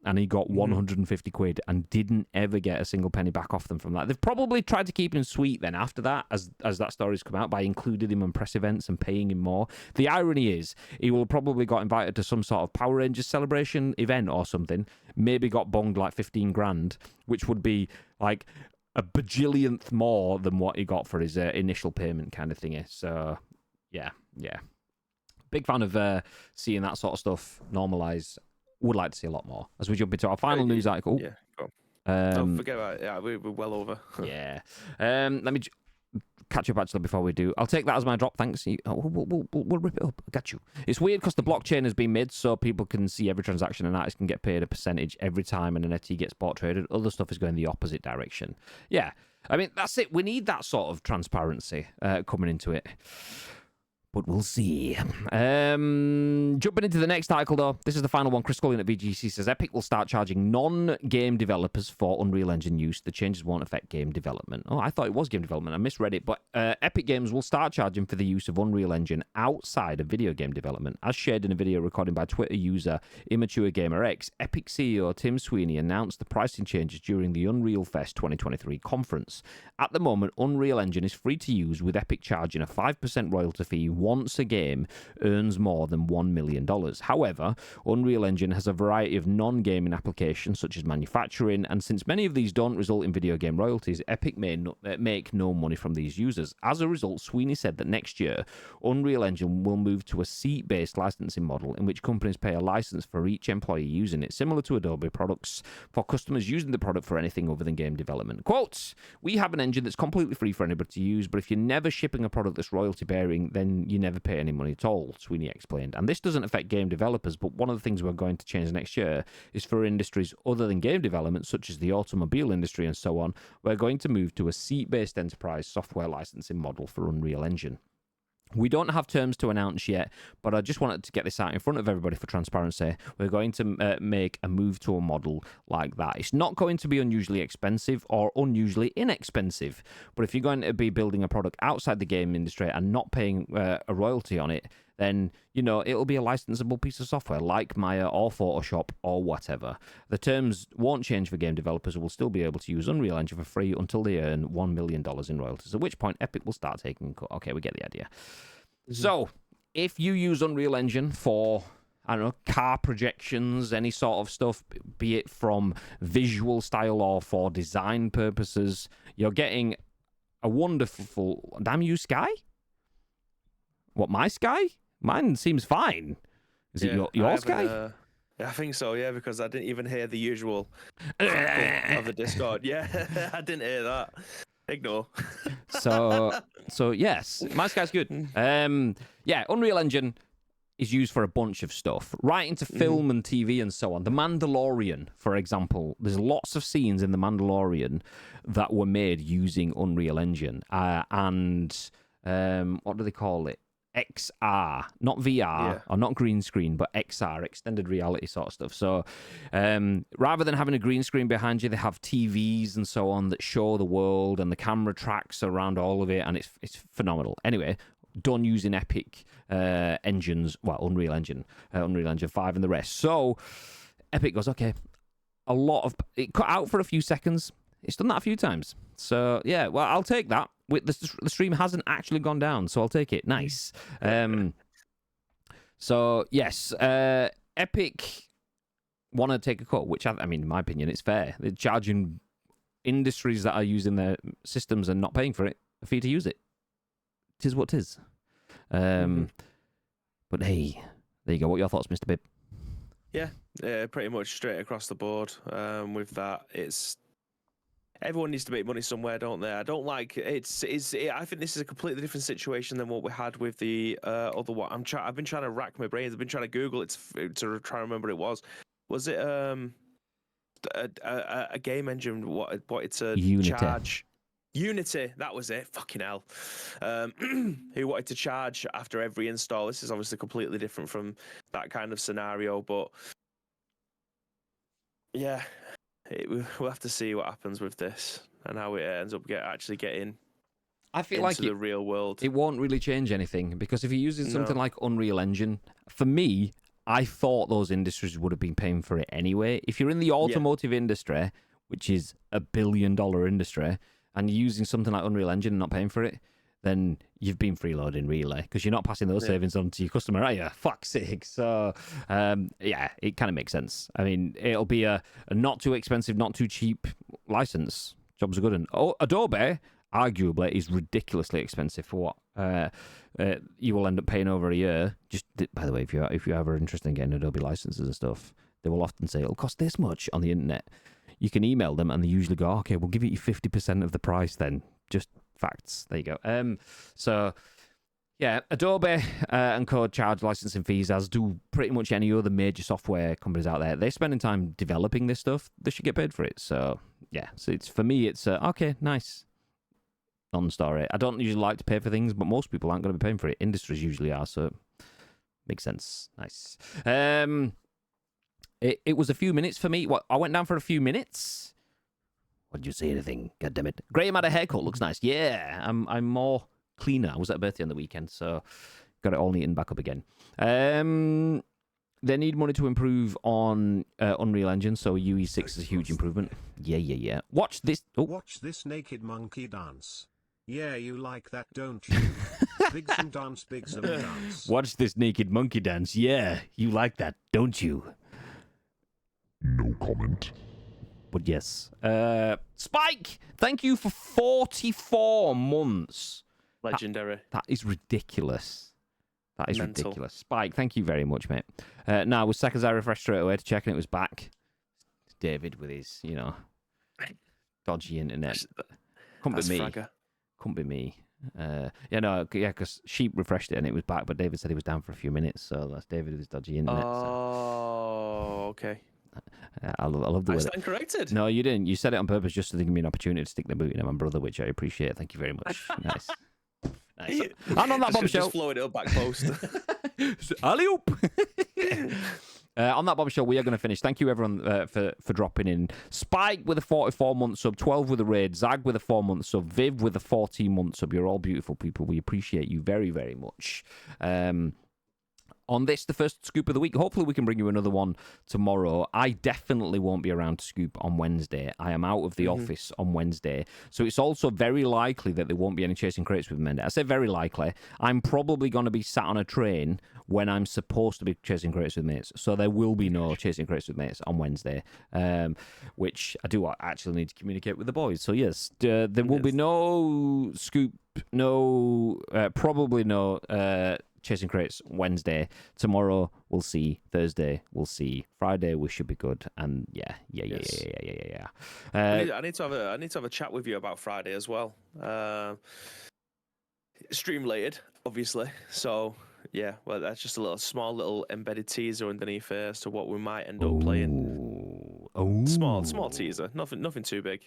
and he got 150 quid and didn't ever get a single penny back off them from that. They've probably tried to keep him sweet then after that, as that story's come out, by including him on press events and paying him more. The irony is he will probably got invited to some sort of Power Rangers celebration event or something, maybe got bunged like 15 grand, which would be like a bajillionth more than what he got for his initial payment kind of thingy. So yeah. Big fan of seeing that sort of stuff normalise. Would like to see a lot more. As we jump into our final news article. Yeah, go on. No, forget about it. Yeah, we're well over. Yeah. Let me catch up actually before we do. I'll take that as my drop. Thanks. We'll rip it up. I got you. It's weird because the blockchain has been made so people can see every transaction and artists can get paid a percentage every time an NFT gets bought traded. Other stuff is going the opposite direction. Yeah. I mean, that's it. We need that sort of transparency coming into it. But we'll see. Jumping into the next article, though. This is the final one. Chris Scullion at VGC says, Epic will start charging non-game developers for Unreal Engine use. The changes won't affect game development. Oh, I thought it was game development. I misread it. But Epic Games will start charging for the use of Unreal Engine outside of video game development. As shared in a video recorded by Twitter user Immature Gamer X, Epic CEO Tim Sweeney announced the pricing changes during the Unreal Fest 2023 conference. At the moment, Unreal Engine is free to use, with Epic charging a 5% royalty fee once a game earns more than $1 million. However, Unreal Engine has a variety of non-gaming applications such as manufacturing, and since many of these don't result in video game royalties, Epic may make no money from these users. As a result, Sweeney said that next year, Unreal Engine will move to a seat-based licensing model in which companies pay a license for each employee using it, similar to Adobe products, for customers using the product for anything other than game development. Quotes, we have an engine that's completely free for anybody to use, but if you're never shipping a product that's royalty-bearing, then you never pay any money at all, Sweeney explained. And this doesn't affect game developers, but one of the things we're going to change next year is for industries other than game development, such as the automobile industry and so on, we're going to move to a seat-based enterprise software licensing model for Unreal Engine. We don't have terms to announce yet, but I just wanted to get this out in front of everybody for transparency. We're going to make a move to a model like that. It's not going to be unusually expensive or unusually inexpensive, but if you're going to be building a product outside the game industry and not paying a royalty on it, then, you know, it'll be a licensable piece of software like Maya or Photoshop or whatever. The terms won't change for game developers who will still be able to use Unreal Engine for free until they earn $1 million in royalties, at which point Epic will start taking a cut. Okay, we get the idea. Mm-hmm. So, if you use Unreal Engine for, I don't know, car projections, any sort of stuff, be it from visual style or for design purposes, you're getting a wonderful... Damn you, Sky? What, my Sky? Mine seems fine. Is it your Sky? I think so, yeah, because I didn't even hear the usual of the Discord. Yeah, I didn't hear that. Ignore. So yes, my Sky's good. Yeah, Unreal Engine is used for a bunch of stuff, right into film and TV and so on. The Mandalorian, for example, there's lots of scenes in The Mandalorian that were made using Unreal Engine. And what do they call it? XR, not VR or not green screen, but XR, extended reality sort of stuff. So rather than having a green screen behind you, they have TVs and so on that show the world, and the camera tracks around all of it, and it's phenomenal. Anyway, done using Epic engines, well, Unreal Engine 5 and the rest. So Epic goes, okay, it cut out for a few seconds. It's done that a few times. So, yeah, well, I'll take that. The stream hasn't actually gone down, so I'll take it. Nice. So, yes, Epic want to take a cut, which, I mean, in my opinion, it's fair. They're charging industries that are using their systems and not paying for it a fee to use it. Tis what tis. But, hey, there you go. What are your thoughts, Mr. Bibb? Yeah, pretty much straight across the board with that. Everyone needs to make money somewhere, don't they? I don't like I think this is a completely different situation than what we had with the other one. I've been trying to rack my brains. I've been trying to Google it to try and remember what it was. Was it a game engine? What it's a Unity. Charge? Unity, that was it. Fucking hell. Who wanted to charge after every install? This is obviously completely different from that kind of scenario, but yeah. we'll have to see what happens with this and how it ends up actually getting I feel into like the real world. it won't really change anything because if you're using something No. like Unreal Engine, for me, I thought those industries would have been paying for it anyway. If you're in the automotive industry, which is $1 billion industry, and you're using something like Unreal Engine and not paying for it, then you've been freeloading, really, because you're not passing those savings on to your customer, are you? Fuck's sake. So, yeah, it kind of makes sense. I mean, it'll be a not too expensive, not too cheap license. Jobs are good. And Adobe, arguably, is ridiculously expensive for what you will end up paying over a year. Just by the way, if you're ever interested in getting Adobe licenses and stuff, they will often say it'll cost this much on the internet. You can email them and they usually go, okay, we'll give you 50% of the price then. Just facts. There you go. So yeah, Adobe and Code charge licensing fees, as do pretty much any other major software companies out there. They're spending time developing this stuff. They should get paid for it. So yeah, so it's for me, it's okay, nice. Non-story. I don't usually like to pay for things, but most people aren't going to be paying for it. Industries usually are, so makes sense. Nice. It was a few minutes for me. I went down for a few minutes. What did you say anything? God damn it. Graham had a haircut. Looks nice. Yeah, I'm more cleaner. I was at a birthday on the weekend, so got it all neatened back up again. They need money to improve on Unreal Engine, so UE6 is a huge improvement. Yeah. Watch this. Oh. Watch this naked monkey dance. Yeah, you like that, don't you? Bigsum dance, Bigsum dance. Watch this naked monkey dance. Yeah, you like that, don't you? No comment. But yes. Spike, thank you for 44 months. Legendary. That is ridiculous. That is Mental. ridiculous. Spike, thank you very much, mate. Now, it was seconds I refreshed straight away to check and it was back. David with his, dodgy internet. Couldn't be me. Fragger. Couldn't be me. Because Sheep refreshed it and it was back, but David said he was down for a few minutes, so that's David with his dodgy internet. Oh, okay. I love the I way stand corrected. No, you didn't. You said it on purpose just to give me an opportunity to stick the boot in my brother, which I appreciate. Thank you very much. Nice. And on that bombshell, Just floated up back post. alley-oop. On that bombshell, we are going to finish. Thank you, everyone, for dropping in. Spike with a 44-month sub, 12 with a raid, Zag with a 4-month sub, Viv with a 14-month sub. You're all beautiful people. We appreciate you very, very much. On this, the first scoop of the week, hopefully we can bring you another one tomorrow. I definitely won't be around to scoop on Wednesday. I am out of the office on Wednesday. So it's also very likely that there won't be any chasing crates with Monday. I say very likely. I'm probably going to be sat on a train when I'm supposed to be chasing crates with mates. So there will be no chasing crates with mates on Wednesday, which I do actually need to communicate with the boys. So yes, there will be no scoop, probably no chasing crates Wednesday. Tomorrow we'll see. Thursday we'll see. Friday we should be good. And yeah. I need to have a chat with you about Friday as well. Stream related, obviously. So yeah, well, that's just a small little embedded teaser underneath as to what we might end up playing. Small teaser. Nothing too big.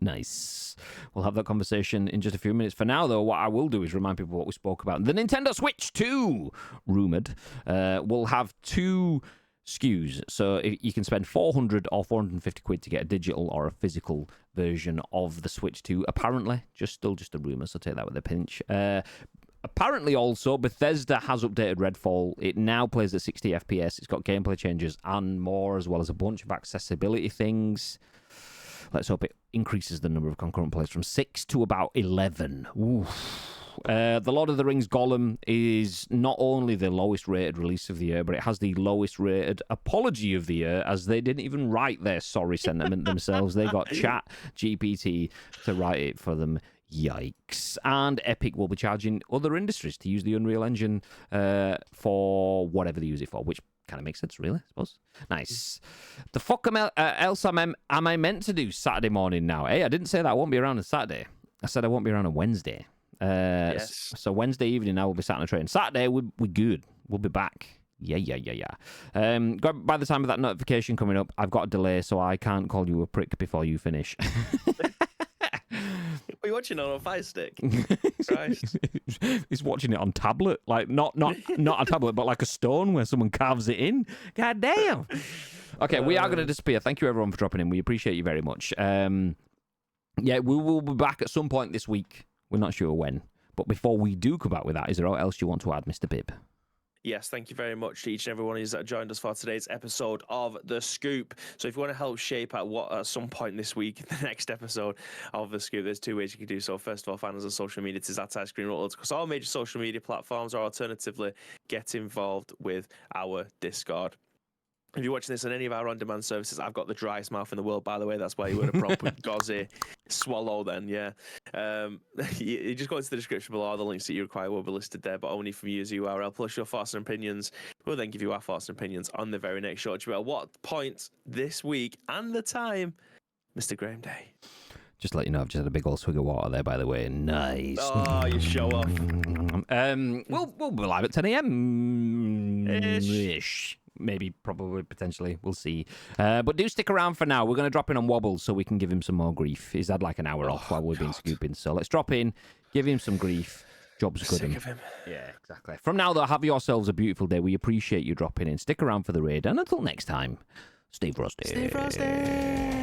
Nice. We'll have that conversation in just a few minutes. For now, though, what I will do is remind people what we spoke about. The Nintendo Switch 2, rumoured, will have 2 SKUs. So you can spend 400 or 450 quid to get a digital or a physical version of the Switch 2. Apparently, still just a rumour, so take that with a pinch. Apparently, also, Bethesda has updated Redfall. It now plays at 60 FPS. It's got gameplay changes and more, as well as a bunch of accessibility things. Let's hope it increases the number of concurrent players from 6 to about 11. The Lord of the Rings Gollum is not only the lowest rated release of the year, but it has the lowest rated apology of the year, as they didn't even write their sorry sentiment themselves. They got ChatGPT to write it for them. Yikes. And Epic will be charging other industries to use the Unreal Engine for whatever they use it for, which kind of makes sense, really, I suppose. Nice. The fuck else am I meant to do Saturday morning now? Hey, I didn't say that I won't be around on Saturday. I said I won't be around on Wednesday. Yes. So Wednesday evening I will be sat on a train. Saturday we're good. We'll be back. Yeah. By the time of that notification coming up, I've got a delay, so I can't call you a prick before you finish. Are you watching on a Fire Stick? Christ. He's watching it on tablet, like not a tablet, but like a stone where someone carves it in. God damn. Okay, we are going to disappear. Thank you, everyone, for dropping in. We appreciate you very much. Yeah, we will be back at some point this week. We're not sure when. But before we do come back with that, is there anything else you want to add, Mr. Bibb? Yes, thank you very much to each and every one of you that joined us for today's episode of The Scoop. So if you want to help shape at some point this week, the next episode of The Scoop, there's two ways you can do so. First of all, find us on social media. It is at Ice Cream Rollers across all major social media platforms, or alternatively, get involved with our Discord. If you're watching this on any of our on-demand services, I've got the driest mouth in the world, by the way. That's why you would have prompt with Gozzy. Swallow then, yeah. You just go into the description below. The links that you require will be listed there, but only from you as URL, plus your thoughts and opinions. We'll then give you our thoughts and opinions on the very next show. At what point this week and the time, Mr. Graham Day? Just to let you know, I've just had a big old swig of water there, by the way. Nice. Oh, you show off. We'll be live at 10 a.m. Ish. Maybe, probably, potentially. We'll see. But do stick around for now. We're going to drop in on Wobbles so we can give him some more grief. He's had like an hour off while we've been scooping. So let's drop in, give him some grief. Job's good. Sick of him. Yeah, exactly. From now, though, have yourselves a beautiful day. We appreciate you dropping in. Stick around for the raid. And until next time, stay frosty. Stay frosty.